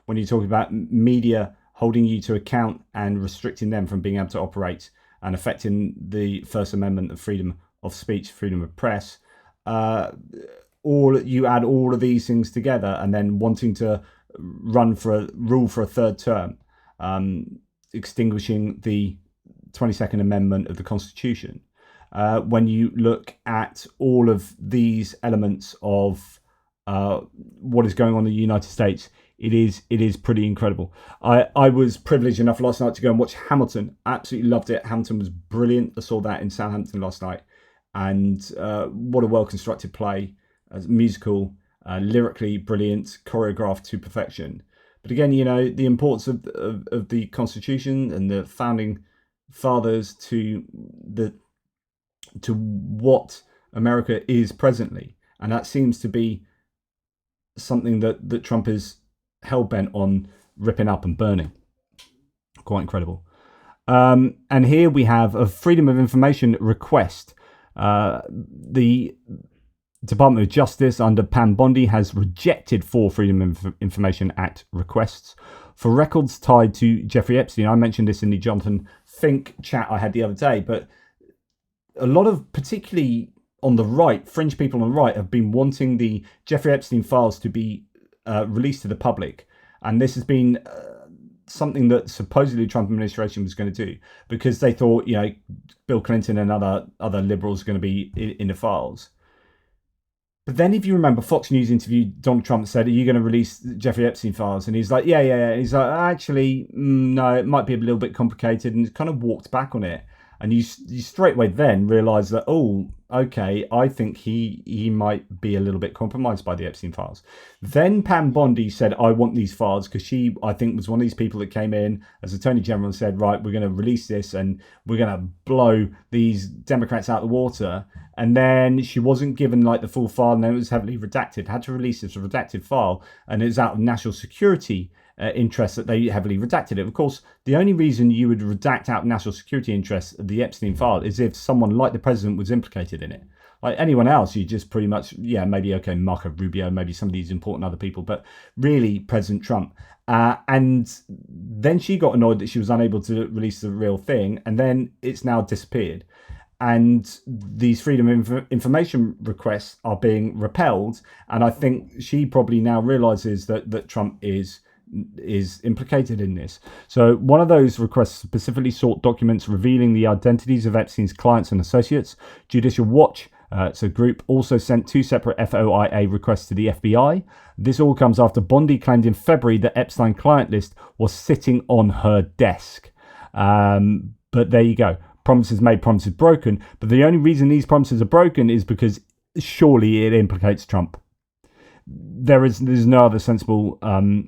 When you're talking about media holding you to account and restricting them from being able to operate and affecting the First Amendment of freedom of speech, freedom of press, you add all of these things together and then wanting to rule for a third term, extinguishing the 22nd Amendment of the Constitution. When you look at all of these elements of what is going on in the United States, it is pretty incredible. I was privileged enough last night to go and watch Hamilton. Absolutely loved it. Hamilton was brilliant. I saw that in Southampton last night, and what a well-constructed play, musical, lyrically brilliant, choreographed to perfection. But again, the importance of the Constitution and the founding fathers to what America is presently, and that seems to be something that Trump is hell-bent on ripping up and burning. Quite incredible. And here we have a Freedom of Information request. The Department of Justice under Pam Bondi has rejected 4 Freedom of Information Act requests for records tied to Jeffrey Epstein. I mentioned this in the Jonathan Fink chat I had the other day, but a lot of, particularly on the right, fringe people on the right have been wanting the Jeffrey Epstein files to be released to the public. And this has been something that supposedly the Trump administration was going to do because they thought, Bill Clinton and other liberals are going to be in the files. But then if you remember, Fox News interviewed Donald Trump and said, are you going to release Jeffrey Epstein files? And he's like, yeah. And he's like, actually, no, it might be a little bit complicated. And kind of walked back on it. And you straight away then realise that, oh, okay, I think he might be a little bit compromised by the Epstein files. Then Pam Bondi said, I want these files, because she, I think, was one of these people that came in as Attorney General and said, right, we're going to release this and we're going to blow these Democrats out of the water. And then she wasn't given like the full file, and then it was heavily redacted. Had to release this redacted file, and it was out of national security interests that they heavily redacted it. Of course, the only reason you would redact out national security interests of the Epstein file is if someone like the president was implicated in it. Like anyone else, you just pretty much, maybe, okay, Marco Rubio, maybe some of these important other people, but really President Trump. And then she got annoyed that she was unable to release the real thing, and then it's now disappeared. And these freedom of information requests are being repelled, and I think she probably now realizes that Trump is implicated in this. So one of those requests specifically sought documents revealing the identities of Epstein's clients and associates. Judicial Watch, it's a group, also sent 2 separate FOIA requests to the FBI. This all comes after Bondi claimed in February that Epstein client list was sitting on her desk. But there you go. Promises made, promises broken. But the only reason these promises are broken is because surely it implicates Trump. There's no other sensible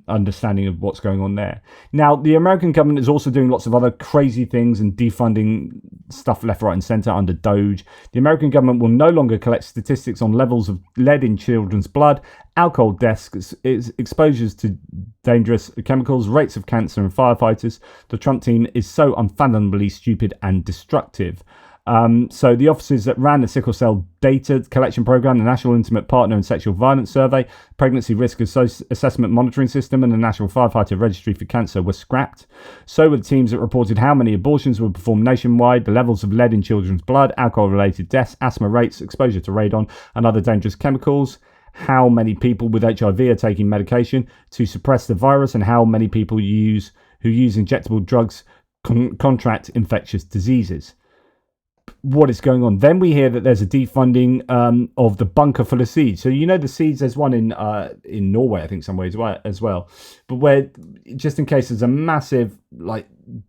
understanding of what's going on there. Now, the American government is also doing lots of other crazy things and defunding stuff left, right and centre under Doge. The American government will no longer collect statistics on levels of lead in children's blood, alcohol deaths, exposures to dangerous chemicals, rates of cancer and firefighters. The Trump team is so unfathomably stupid and destructive. So the offices that ran the sickle cell data collection program, the National Intimate Partner and Sexual Violence Survey, Pregnancy Risk Assessment Monitoring System, and the National Firefighter Registry for Cancer were scrapped. So were the teams that reported how many abortions were performed nationwide, the levels of lead in children's blood, alcohol-related deaths, asthma rates, exposure to radon and other dangerous chemicals, how many people with HIV are taking medication to suppress the virus, and how many people who use injectable drugs contract infectious diseases. What is going on? Then we hear that there's a defunding of the bunker full of seeds. So the seeds. There's one in Norway, I think, some ways as well. But where, just in case there's a massive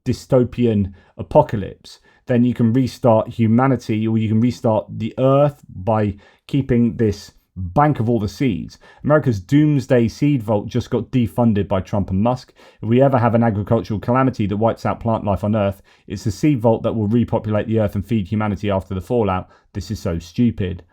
dystopian apocalypse, then you can restart humanity, or you can restart the Earth by keeping this bank of all the seeds. America's doomsday seed vault just got defunded by Trump and Musk. If we ever have an agricultural calamity that wipes out plant life on Earth, it's the seed vault that will repopulate the Earth and feed humanity after the fallout. This is so stupid.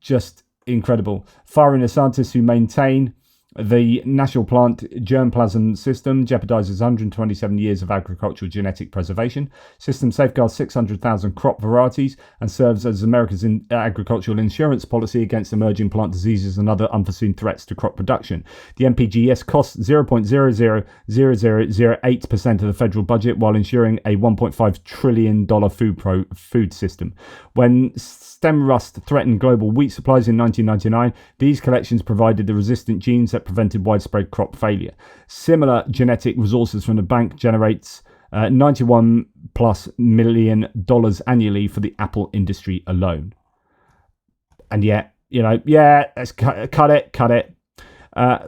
Just incredible. Firing the scientists who maintain the national plant germplasm system jeopardizes 127 years of agricultural genetic preservation. System safeguards 600,000 crop varieties and serves as America's agricultural insurance policy against emerging plant diseases and other unforeseen threats to crop production. The MPGS costs 0.000008% of the federal budget while ensuring a $1.5 trillion food system. When stem rust threatened global wheat supplies in 1999, these collections provided the resistant genes that prevented widespread crop failure. Similar genetic resources from the bank generates $91+ million annually for the Apple industry alone. And yet, let's cut it.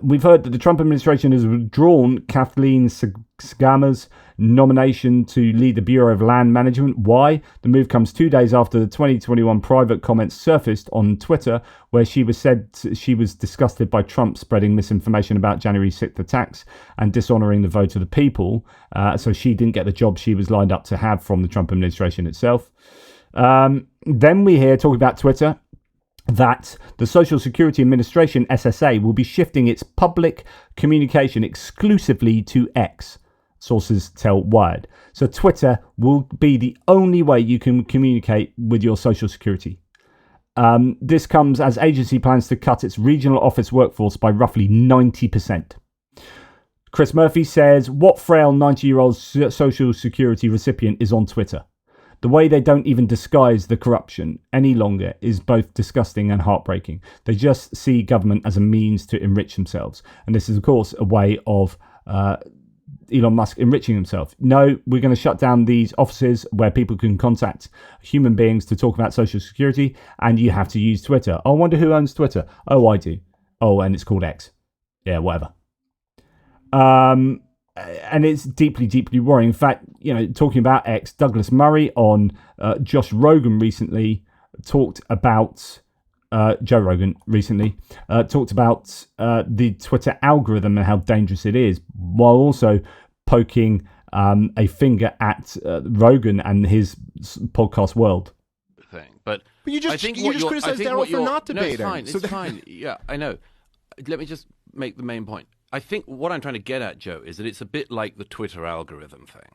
We've heard that the Trump administration has withdrawn Kathleen Sgama's nomination to lead the Bureau of Land Management. Why? The move comes 2 days after the 2021 private comments surfaced on Twitter, where she was said she was disgusted by Trump spreading misinformation about January 6th attacks and dishonouring the vote of the people. So she didn't get the job she was lined up to have from the Trump administration itself. Then we hear, talking about Twitter, that the Social Security Administration, SSA, will be shifting its public communication exclusively to X, sources tell Wired. So Twitter will be the only way you can communicate with your Social Security. This comes as agency plans to cut its regional office workforce by roughly 90%. Chris Murphy says, what frail 90-year-old Social Security recipient is on Twitter? The way they don't even disguise the corruption any longer is both disgusting and heartbreaking. They just see government as a means to enrich themselves. And this is, of course, a way of Elon Musk enriching himself. No, we're going to shut down these offices where people can contact human beings to talk about Social Security, and you have to use Twitter. I wonder who owns Twitter. Oh, I do. Oh, and it's called X. Yeah, whatever. And it's deeply, deeply worrying. In fact, talking about X, Douglas Murray on Josh Rogan recently talked about Joe Rogan recently talked about the Twitter algorithm and how dangerous it is, while also poking a finger at Rogan and his podcast world. But you just criticized Daryl for not debating. No, it's fine. Yeah, I know. Let me just make the main point. I think what I'm trying to get at, Joe, is that it's a bit like the Twitter algorithm thing,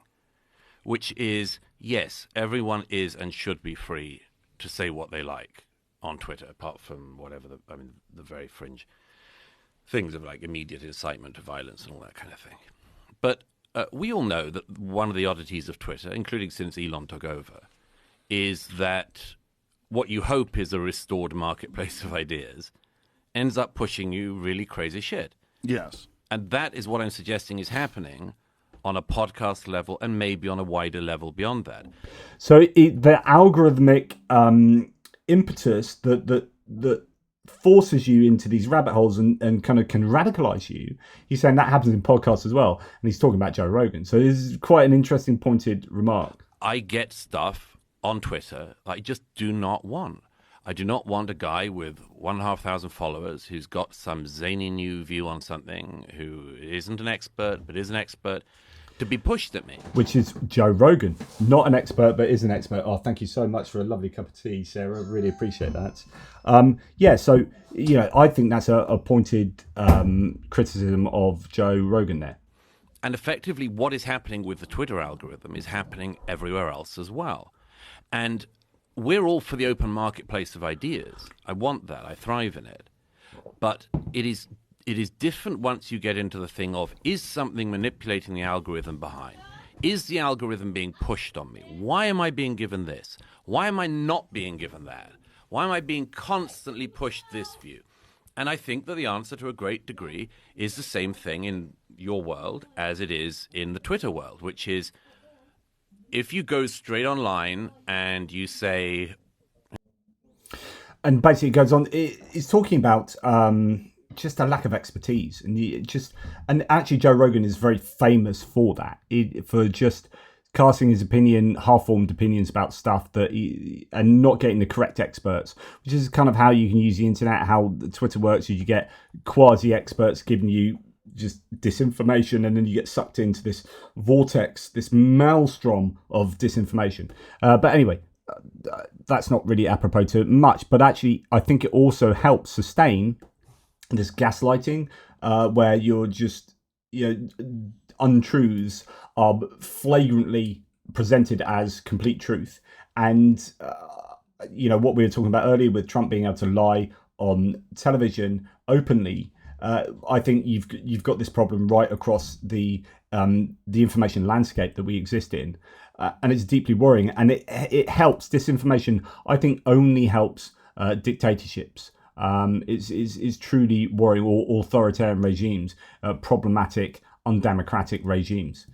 which is, yes, everyone is and should be free to say what they like on Twitter, apart from whatever the very fringe things of like immediate incitement to violence and all that kind of thing. But we all know that one of the oddities of Twitter, including since Elon took over, is that what you hope is a restored marketplace of ideas ends up pushing you really crazy shit. Yes. And that is what I'm suggesting is happening on a podcast level and maybe on a wider level beyond that. So the algorithmic impetus that forces you into these rabbit holes and kind of can radicalize you, he's saying that happens in podcasts as well. And he's talking about Joe Rogan. So this is quite an interesting pointed remark. I get stuff on Twitter I just do not want. I do not want a guy with 1,500 followers who's got some zany new view on something, who isn't an expert but is an expert, to be pushed at me. Which is Joe Rogan, not an expert but is an expert. Oh, thank you so much for a lovely cup of tea, Sarah. Really appreciate that. So I think that's a pointed criticism of Joe Rogan there. And effectively, what is happening with the Twitter algorithm is happening everywhere else as well. And we're all for the open marketplace of ideas. I want that. I thrive in it. But it is different once you get into the thing of, is something manipulating the algorithm behind? Is the algorithm being pushed on me? Why am I being given this? Why am I not being given that? Why am I being constantly pushed this view? And I think that the answer to a great degree is the same thing in your world as it is in the Twitter world, which is, if you go straight online and you say... And basically it goes on, it's talking about just a lack of expertise. And actually Joe Rogan is very famous for that, for just casting his opinion, half-formed opinions about stuff and not getting the correct experts, which is kind of how you can use the internet, how Twitter works, is you get quasi-experts giving you just disinformation, and then you get sucked into this vortex, this maelstrom of disinformation. But anyway, that's not really apropos to much, but actually I think it also helps sustain this gaslighting, where you're just, untruths are flagrantly presented as complete truth. And, what we were talking about earlier with Trump being able to lie on television openly, I think you've got this problem right across the information landscape that we exist in, and it's deeply worrying. And it helps. Disinformation, I think, only helps dictatorships. Is truly worrying, or authoritarian regimes, problematic, undemocratic regimes.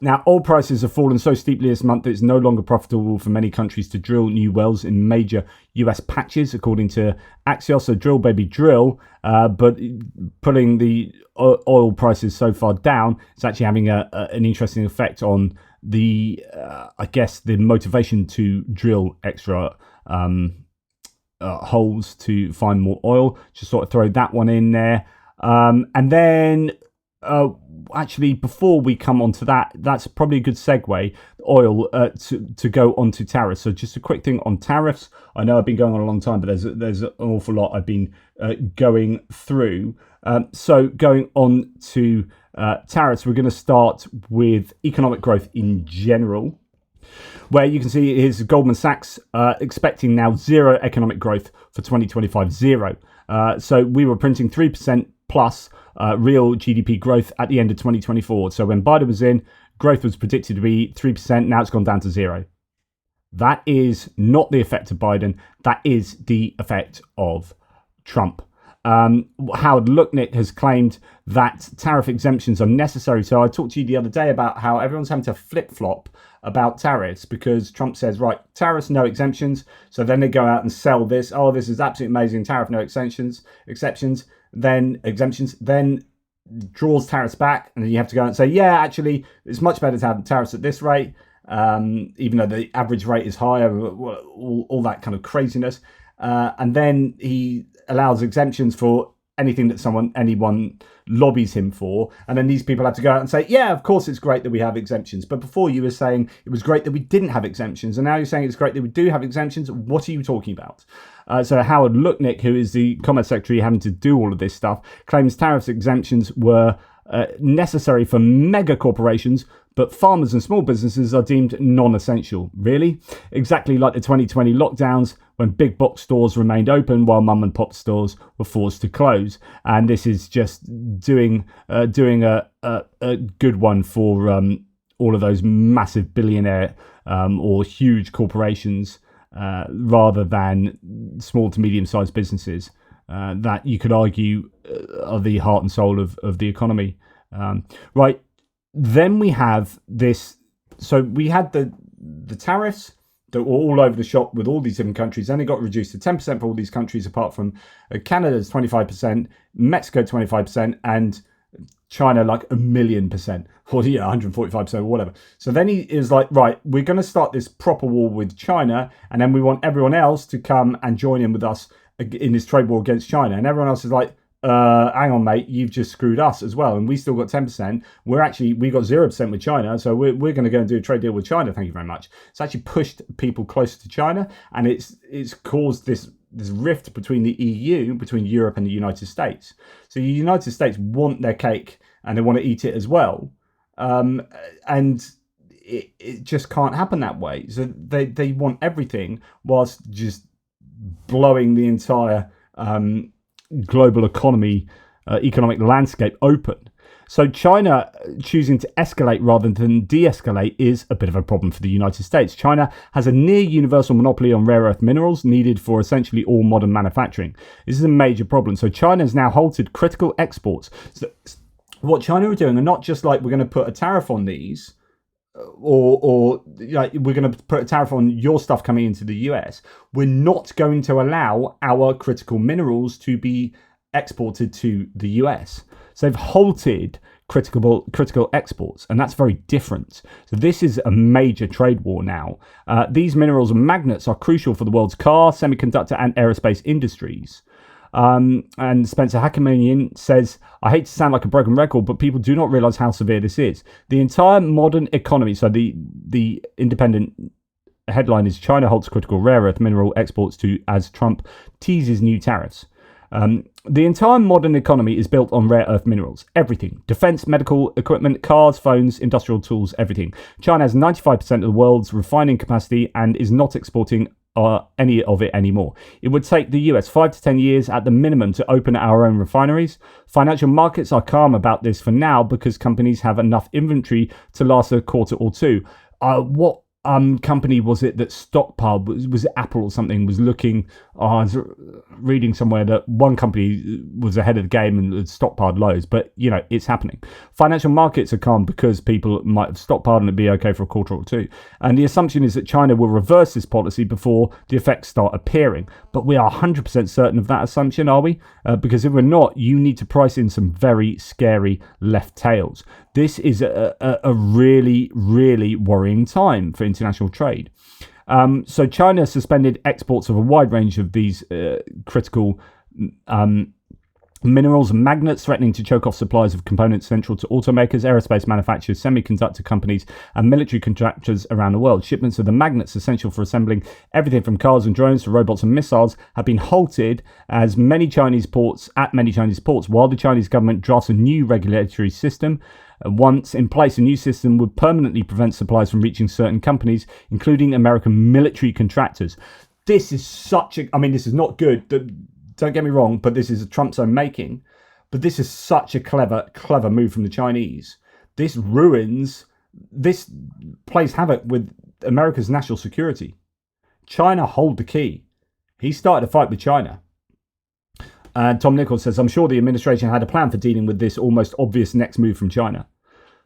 Now, oil prices have fallen so steeply this month that it's no longer profitable for many countries to drill new wells in major US patches, according to Axios. So drill, baby, drill. But pulling the oil prices so far down, it's actually having an interesting effect on the motivation to drill extra holes to find more oil. Just sort of throw that one in there. And then actually, before we come on to that, that's probably a good segue, oil, to go on to tariffs. So just a quick thing on tariffs. I know I've been going on a long time, but there's an awful lot I've been going through. So going on to tariffs, we're going to start with economic growth in general, where you can see here's Goldman Sachs expecting now zero economic growth for 2025, zero. So we were printing 3% plus real GDP growth at the end of 2024. So when Biden was in, growth was predicted to be 3%. Now it's gone down to zero. That is not the effect of Biden. That is the effect of Trump. Howard Lutnick has claimed that tariff exemptions are necessary. So I talked to you the other day about how everyone's having to flip-flop about tariffs because Trump says, right, tariffs, no exemptions. So then they go out and sell this. Oh, this is absolutely amazing. Tariff, no exceptions, then exemptions, then draws tariffs back. And then you have to go and say, yeah, actually, it's much better to have tariffs at this rate, even though the average rate is higher, all that kind of craziness. And then he allows exemptions for anything that anyone lobbies him for, and then these people have to go out and say, yeah, of course it's great that we have exemptions, but before you were saying it was great that we didn't have exemptions, and now you're saying it's great that we do have exemptions. What are you talking about? So Howard Lutnick, who is the Commerce Secretary having to do all of this stuff, claims tariffs exemptions were necessary for mega corporations, but farmers and small businesses are deemed non-essential. Really? Exactly like the 2020 lockdowns, when big box stores remained open while mum and pop stores were forced to close. And this is just doing a good one for all of those massive billionaire or huge corporations rather than small to medium-sized businesses that you could argue are the heart and soul of the economy. Right. Then we have this. So we had the tariffs that were all over the shop with all these different countries. Then it got reduced to 10% for all these countries, apart from Canada's 25%, Mexico 25%, and China like 1,000,000%, or 145% or whatever. So then he is like, right, we're going to start this proper war with China, and then we want everyone else to come and join in with us in this trade war against China. And everyone else is like, hang on, mate, you've just screwed us as well, and we still got 10%. We got 0% with China, so we're going to go and do a trade deal with China. Thank you very much. It's actually pushed people closer to China, and it's caused this rift between the EU, between Europe and the United States. So the United States want their cake and they want to eat it as well, and it just can't happen that way. So they want everything whilst just blowing the entire global economic landscape open. So China choosing to escalate rather than de-escalate is a bit of a problem for the United States. China has a near universal monopoly on rare earth minerals needed for essentially all modern manufacturing. This is a major problem. So China has now halted critical exports. So what China are doing are not just like, we're going to put a tariff on these, or like, we're going to put a tariff on your stuff coming into the US. We're not going to allow our critical minerals to be exported to the US. So they've halted critical exports, and that's very different. So this is a major trade war now. These minerals and magnets are crucial for the world's car, semiconductor, and aerospace industries. And Spencer Hakimanian says, I hate to sound like a broken record, but people do not realize how severe this is. The entire modern economy, so the Independent headline is China halts critical rare earth mineral exports as Trump teases new tariffs. The entire modern economy is built on rare earth minerals. Everything. Defense, medical equipment, cars, phones, industrial tools, everything. China has 95% of the world's refining capacity and is not exporting any of it anymore. It would take the US 5 to 10 years at the minimum to open our own refineries. Financial markets are calm about this for now because companies have enough inventory to last a quarter or two. What company was it that stockpiled? Was it Apple or something? Was looking. I was reading somewhere that one company was ahead of the game and had stockpiled loads. But it's happening. Financial markets are calm because people might have stockpiled and it'd be okay for a quarter or two. And the assumption is that China will reverse this policy before the effects start appearing. But we are 100% certain of that assumption, are we? Because if we're not, you need to price in some very scary left tails. This is a really, really worrying time for international trade. So China suspended exports of a wide range of these critical Minerals and magnets threatening to choke off supplies of components central to automakers, aerospace manufacturers, semiconductor companies, and military contractors around the world. Shipments of the magnets essential for assembling everything from cars and drones to robots and missiles have been halted at many Chinese ports, while the Chinese government drafts a new regulatory system. Once in place, a new system would permanently prevent supplies from reaching certain companies, including American military contractors. This is this is not good. Don't get me wrong, but this is a Trump's own making. But this is such a clever move from the Chinese. This plays havoc with America's national security. China hold the key. He started a fight with China. And Tom Nichols says, I'm sure the administration had a plan for dealing with this almost obvious next move from China.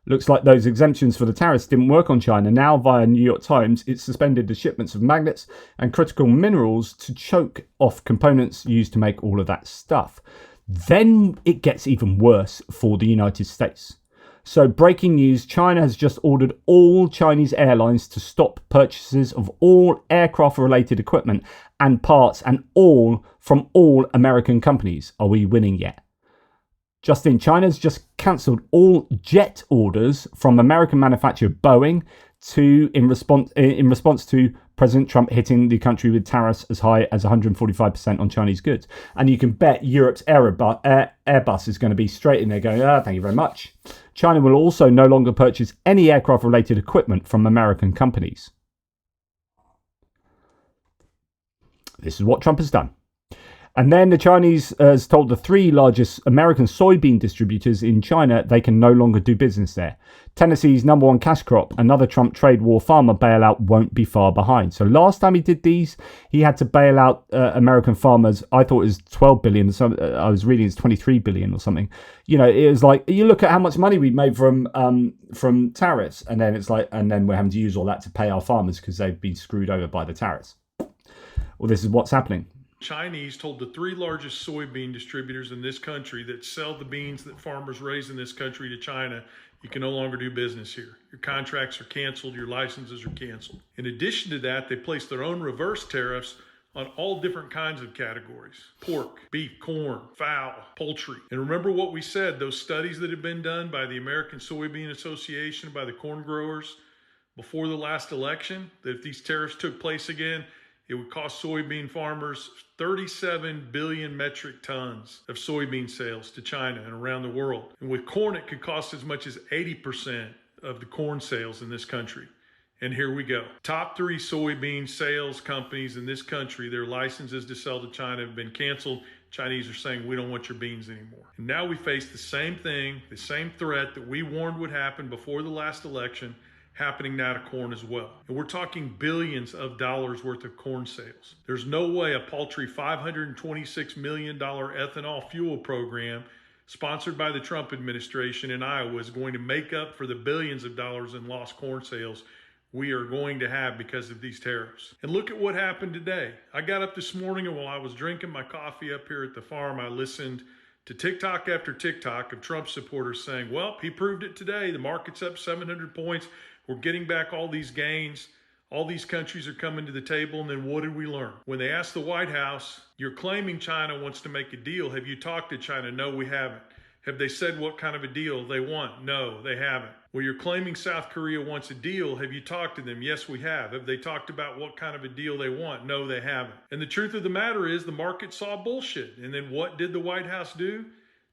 Looks like those exemptions for the tariffs didn't work on China. Now, via New York Times, it's suspended the shipments of magnets and critical minerals to choke off components used to make all of that stuff. Then it gets even worse for the United States. So, breaking news, China has just ordered all Chinese airlines to stop purchases of all aircraft-related equipment and parts, and all from all American companies. Are we winning yet? Justin, China's just cancelled all jet orders from American manufacturer Boeing in response to President Trump hitting the country with tariffs as high as 145% on Chinese goods. And you can bet Europe's Airbus is going to be straight in there going, thank you very much. China will also no longer purchase any aircraft-related equipment from American companies. This is what Trump has done. And then the Chinese has told the 3 largest American soybean distributors in China they can no longer do business there. Tennessee's #1 cash crop, another Trump trade war farmer bailout won't be far behind. So last time he did these, he had to bail out American farmers. I thought it was 12 billion. So I was reading it's 23 billion or something. You know, it was like, you look at how much money we made from tariffs, and then it's like, and then we're having to use all that to pay our farmers because they've been screwed over by the tariffs. Well, this is what's happening. Chinese told the 3 largest soybean distributors in this country that sell the beans that farmers raise in this country to China, you can no longer do business here. Your contracts are canceled, your licenses are canceled. In addition to that, they placed their own reverse tariffs on all different kinds of categories: pork, beef, corn, fowl, poultry. And remember what we said, those studies that have been done by the American Soybean Association, by the corn growers before the last election, that if these tariffs took place again, it would cost soybean farmers 37 billion metric tons of soybean sales to China and around the world. And with corn, it could cost as much as 80% of the corn sales in this country. And here we go. Top 3 soybean sales companies in this country, their licenses to sell to China have been canceled. Chinese are saying, we don't want your beans anymore. And now we face the same thing, the same threat that we warned would happen before the last election, happening now to corn as well. And we're talking billions of dollars worth of corn sales. There's no way a paltry $526 million ethanol fuel program sponsored by the Trump administration in Iowa is going to make up for the billions of dollars in lost corn sales we are going to have because of these tariffs. And look at what happened today. I got up this morning, and while I was drinking my coffee up here at the farm, I listened to TikTok after TikTok of Trump supporters saying, well, he proved it today. The market's up 700 points. We're getting back all these gains. All these countries are coming to the table. And then what did we learn? When they asked the White House, you're claiming China wants to make a deal. Have you talked to China? No, we haven't. Have they said what kind of a deal they want? No, they haven't. Well, you're claiming South Korea wants a deal. Have you talked to them? Yes, we have. Have they talked about what kind of a deal they want? No, they haven't. And the truth of the matter is the market saw bullshit. And then what did the White House do?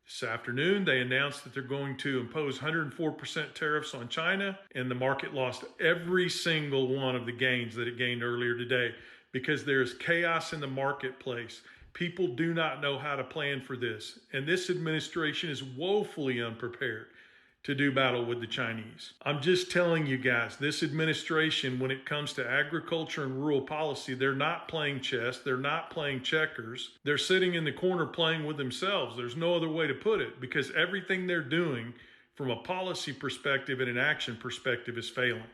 This afternoon, they announced that they're going to impose 104% tariffs on China, and the market lost every single one of the gains that it gained earlier today because there's chaos in the marketplace. People do not know how to plan for this, and this administration is woefully unprepared to do battle with the Chinese. I'm just telling you guys, this administration, when it comes to agriculture and rural policy, they're not playing chess. They're not playing checkers. They're sitting in the corner playing with themselves. There's no other way to put it, because everything they're doing from a policy perspective and an action perspective is failing.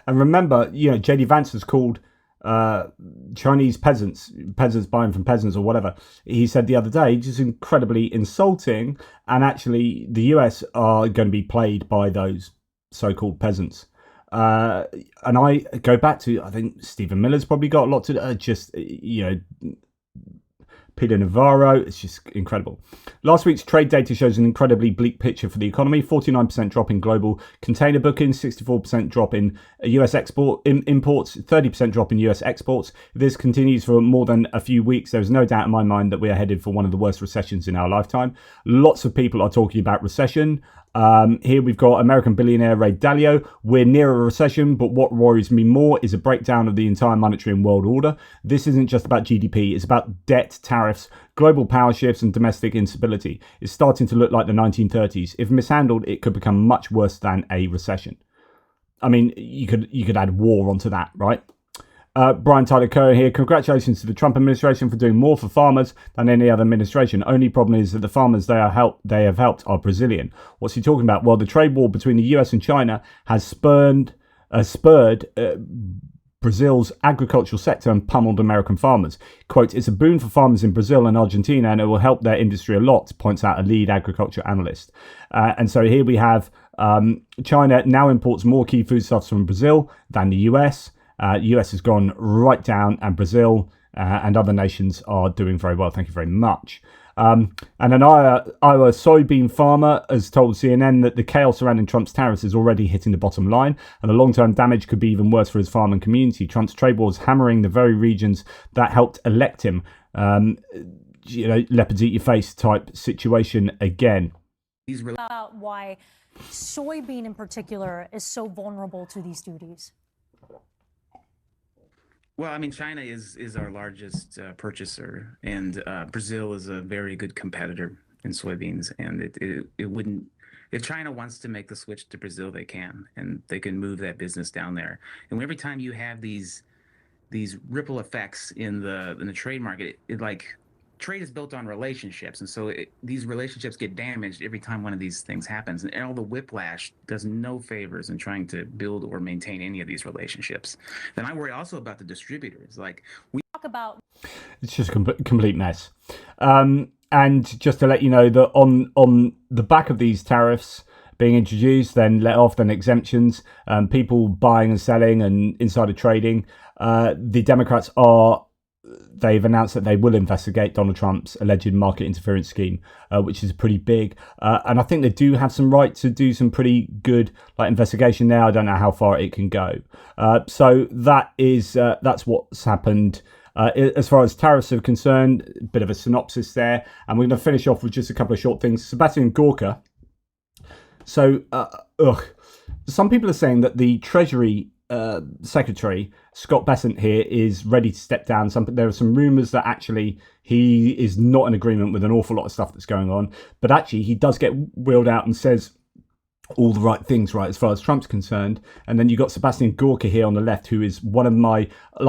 And remember, J.D. Vance has called Chinese peasants buying from peasants or whatever, he said the other day, just incredibly insulting, and actually the US are going to be played by those so-called peasants. And I go back to, I think Stephen Miller's probably got a lot to Peter Navarro. It's just incredible. Last week's trade data shows an incredibly bleak picture for the economy. 49% drop in global container bookings, 64% drop in US imports, 30% drop in US exports. If this continues for more than a few weeks, there's no doubt in my mind that we are headed for one of the worst recessions in our lifetime. Lots of people are talking about recession. Here we've got American billionaire Ray Dalio. We're near a recession, but what worries me more is a breakdown of the entire monetary and world order. This isn't just about GDP, it's about debt, tariffs, global power shifts, and domestic instability. It's starting to look like the 1930s. If mishandled, it could become much worse than a recession. I mean, you could add war onto that, right? Brian Tyler Cohen here. Congratulations to the Trump administration for doing more for farmers than any other administration. Only problem is that the farmers they have helped are Brazilian. What's he talking about? Well, the trade war between the US and China has spurred Brazil's agricultural sector and pummeled American farmers. Quote, it's a boon for farmers in Brazil and Argentina and it will help their industry a lot, points out a lead agriculture analyst. And so here we have China now imports more key foodstuffs from Brazil than the US. US has gone right down, and Brazil and other nations are doing very well. Thank you very much. And an Iowa soybean farmer has told CNN that the chaos surrounding Trump's tariffs is already hitting the bottom line, and the long-term damage could be even worse for his farm and community. Trump's trade war is hammering the very regions that helped elect him. Leopards eat your face type situation again. He's really about why soybean in particular is so vulnerable to these duties. Well, I mean, China is our largest purchaser, and Brazil is a very good competitor in soybeans. And it wouldn't, if China wants to make the switch to Brazil, they can, and they can move that business down there. And every time you have these ripple effects in the trade market, trade is built on relationships, and so these relationships get damaged every time one of these things happens, and all the whiplash does no favors in trying to build or maintain any of these relationships. Then I worry also about the distributors. We talk about, it's just a complete mess. And just to let you know that on the back of these tariffs being introduced, then let off, then exemptions, people buying and selling and insider trading, the Democrats they've announced that they will investigate Donald Trump's alleged market interference scheme, which is pretty big. And I think they do have some right to do some pretty good investigation there. I don't know how far it can go. So that's what's happened. As far as tariffs are concerned, a bit of a synopsis there. And we're going to finish off with just a couple of short things. Sebastian Gorka. So, some people are saying that the Treasury Secretary Scott Bessent here is ready to step down. There are some rumours that actually he is not in agreement with an awful lot of stuff that's going on, but actually he does get wheeled out and says all the right things, right, as far as Trump's concerned. And then you got Sebastian Gorka here on the left, who is one of my,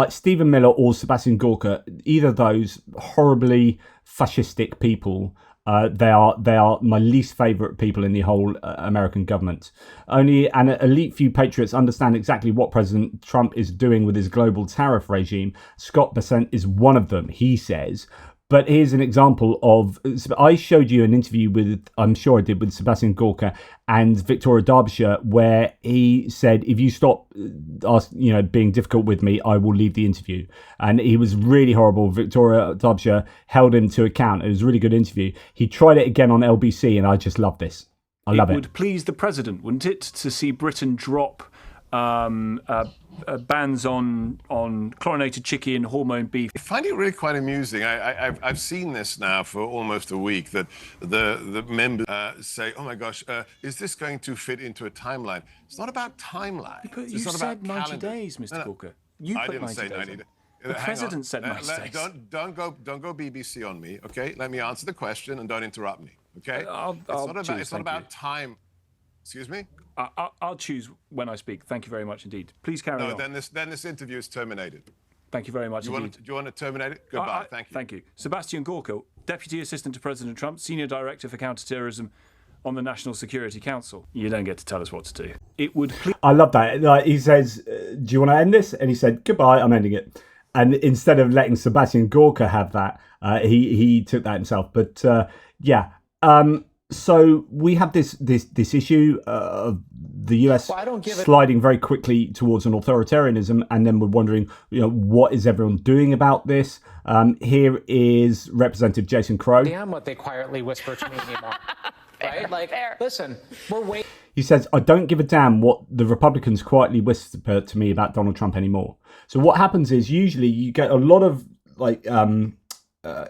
Stephen Miller or Sebastian Gorka, either of those horribly fascistic people. They are my least favourite people in the whole American government. Only an elite few patriots understand exactly what President Trump is doing with his global tariff regime. Scott Bessent is one of them, he says. But here's an example of, I showed you an interview I'm sure I did, with Sebastian Gorka and Victoria Derbyshire, where he said, if you stop being difficult with me, I will leave the interview. And he was really horrible. Victoria Derbyshire held him to account. It was a really good interview. He tried it again on LBC, and I just love this. I love it. It would please the president, wouldn't it, to see Britain drop bans on chlorinated chicken, hormone beef. I find it really quite amusing. I've seen this now for almost a week, that the members say, oh my gosh, is this going to fit into a timeline? It's not about timeline. But you said 90 days, Mr. Gorka. You put 90 days. The president said 90 days. Don't go BBC on me, okay? Let me answer the question and don't interrupt me, okay? It's not about time. Excuse me? I'll choose when I speak. Thank you very much indeed. Please carry on. Then this interview is terminated. Thank you very much indeed. Do you want to terminate it? Goodbye. Thank you. Thank you. Sebastian Gorka, Deputy Assistant to President Trump, Senior Director for Counterterrorism on the National Security Council. You don't get to tell us what to do. It would. I love that. He says, "Do you want to end this?" And he said, "Goodbye. I'm ending it." And instead of letting Sebastian Gorka have that, he took that himself. But yeah. So we have this issue of the US sliding very quickly towards an authoritarianism, and then we're wondering, what is everyone doing about this? Here is Representative Jason Crow. Damn what they quietly whisper to me anymore. Right? Like, listen, we're waiting. He says, I don't give a damn what the Republicans quietly whisper to me about Donald Trump anymore. So what happens is usually you get a lot of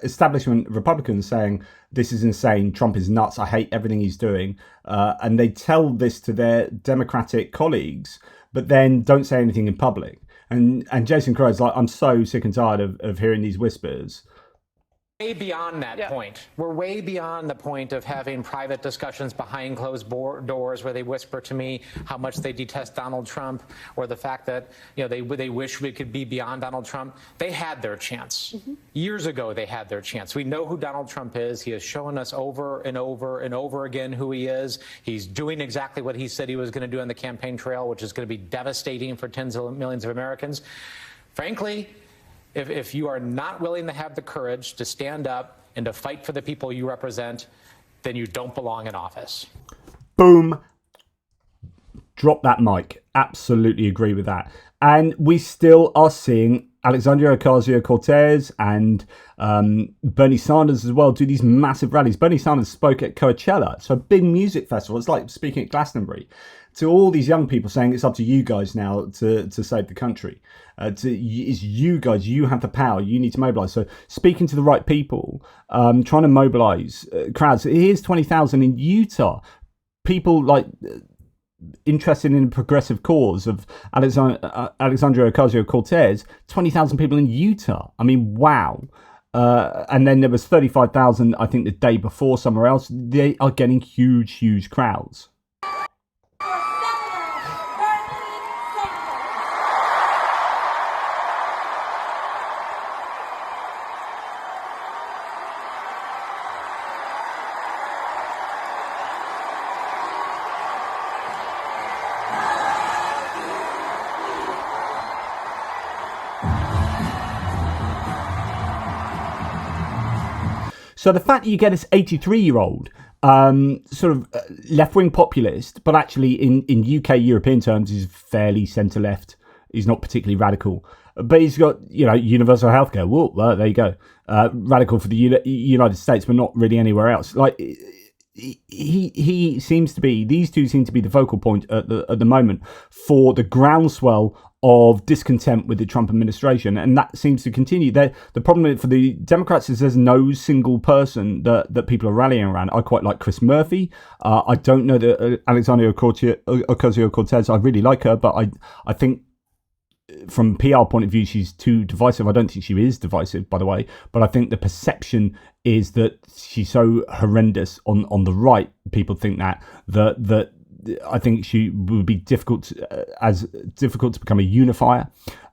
establishment Republicans saying, this is insane, Trump is nuts, I hate everything he's doing. And they tell this to their Democratic colleagues, but then don't say anything in public. And Jason Crow is like, I'm so sick and tired of hearing these whispers. Way beyond that point. We're way beyond the point of having private discussions behind closed doors where they whisper to me how much they detest Donald Trump, or the fact that they wish we could be beyond Donald Trump. They had their chance. Years ago, they had their chance. We know who Donald Trump is. He has shown us over and over and over again who he is. He's doing exactly what he said he was going to do on the campaign trail, which is going to be devastating for tens of millions of Americans. Frankly, if you are not willing to have the courage to stand up and to fight for the people you represent, then you don't belong in office. Boom. Drop that mic. Absolutely agree with that. And we still are seeing Alexandria Ocasio-Cortez and Bernie Sanders as well do these massive rallies. Bernie Sanders spoke at Coachella, so a big music festival. It's like speaking at Glastonbury. To all these young people saying it's up to you guys now to save the country. It's you guys, you have the power, you need to mobilise. So speaking to the right people, trying to mobilise crowds. Here's 20,000 in Utah. People like interested in a progressive cause of Alexandria Ocasio-Cortez, 20,000 people in Utah. I mean, wow. And then there was 35,000, I think, the day before somewhere else. They are getting huge crowds. So the fact that you get this 83-year-old sort of left-wing populist, but actually in UK European terms, he's fairly centre-left. He's not particularly radical, but he's got universal healthcare. Well, there you go. Radical for the United States, but not really anywhere else. Like he seems to be. These two seem to be the focal point at the moment for the groundswell of discontent with the Trump administration, and that seems to continue. The problem for the Democrats is there's no single person that people are rallying around. I quite like Chris Murphy. I don't know that Alexandria Ocasio-Cortez. I really like her, but I think from a PR point of view, she's too divisive. I don't think she is divisive, by the way, but I think the perception is that she's so horrendous on the right. People think that I think she would be difficult to become a unifier.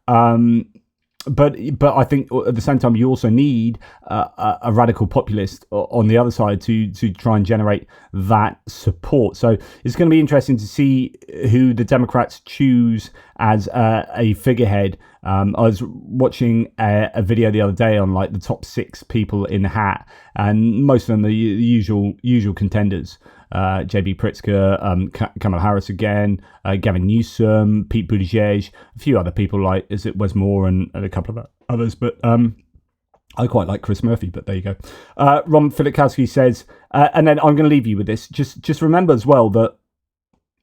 But I think at the same time you also need a radical populist on the other side to try and generate that support. So it's going to be interesting to see who the Democrats choose as a figurehead. I was watching a video the other day on like the top 6 people in the hat, and most of them are the usual contenders. JB Pritzker, Kamala Harris again, Gavin Newsom, Pete Buttigieg, a few other people like Wes Moore and a couple of others. But I quite like Chris Murphy, but there you go. Ron Filikowski says, and then I'm going to leave you with this. Just remember as well that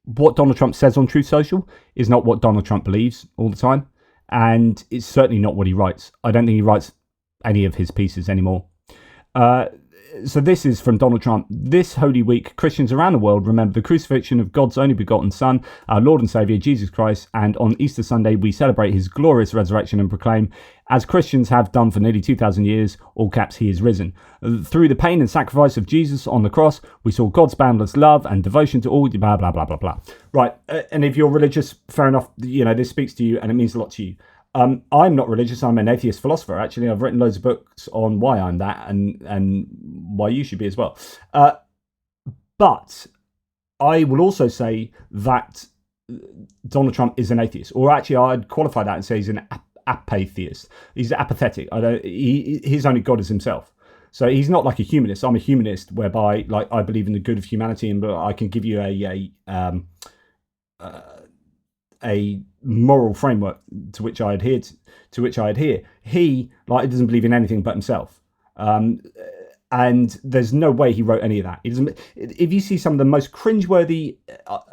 what Donald Trump says on Truth Social is not what Donald Trump believes all the time. And it's certainly not what he writes. I don't think he writes any of his pieces anymore. So this is from Donald Trump. This Holy Week, Christians around the world remember the crucifixion of God's only begotten Son, our Lord and Saviour, Jesus Christ. And on Easter Sunday, we celebrate his glorious resurrection and proclaim, as Christians have done for nearly 2,000 years, all caps, he is risen. Through the pain and sacrifice of Jesus on the cross, we saw God's boundless love and devotion to all, blah, blah, blah, blah, blah. Right. And if you're religious, fair enough, this speaks to you and it means a lot to you. I'm not religious. I'm an atheist philosopher. Actually, I've written loads of books on why I'm that and why you should be as well. But I will also say that Donald Trump is an atheist, or actually, I'd qualify that and say he's an apatheist. He's apathetic. His only God is himself. So he's not like a humanist. I'm a humanist, whereby like I believe in the good of humanity, and but I can give you a moral framework to which I adhere. He doesn't believe in anything but himself. And there's no way he wrote any of that. He doesn't. If you see some of the most cringeworthy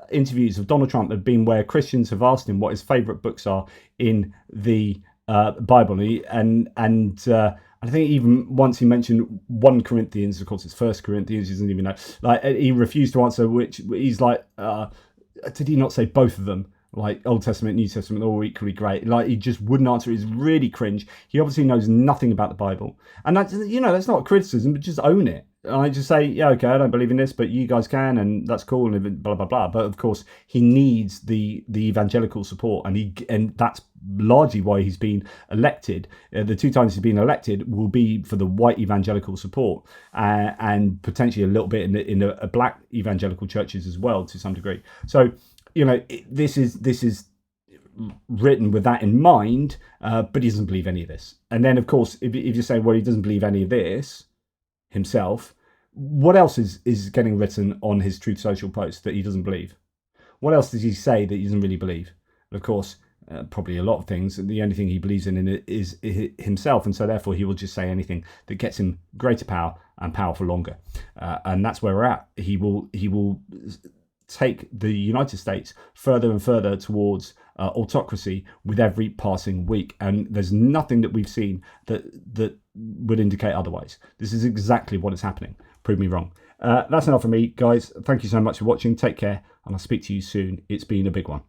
interviews of Donald Trump have been where Christians have asked him what his favourite books are in the Bible, and I think even once he mentioned 1 Corinthians, of course it's 1 Corinthians, he doesn't even know. Like he refused to answer which. He's like, did he not say both of them? Like Old Testament, New Testament, all equally great. Like he just wouldn't answer. It's really cringe. He obviously knows nothing about the Bible, and that's that's not a criticism, but just own it. And I just say, yeah, okay, I don't believe in this, but you guys can, and that's cool, and blah blah blah. But of course, he needs the evangelical support, and that's largely why he's been elected. The 2 times he's been elected will be for the white evangelical support, and potentially a little bit in the black evangelical churches as well to some degree. So. This is written with that in mind, but he doesn't believe any of this. And then, of course, if you're saying, well, he doesn't believe any of this himself, what else is getting written on his Truth Social post that he doesn't believe? What else does he say that he doesn't really believe? And of course, probably a lot of things. The only thing he believes in it is himself, and so therefore he will just say anything that gets him greater power and power for longer. And that's where we're at. He will take the United States further and further towards autocracy with every passing week, and there's nothing that we've seen that would indicate otherwise. This is exactly what is happening. Prove me wrong. That's enough for me, guys. Thank you so much for watching. Take care, and I'll speak to you soon. It's been a big one.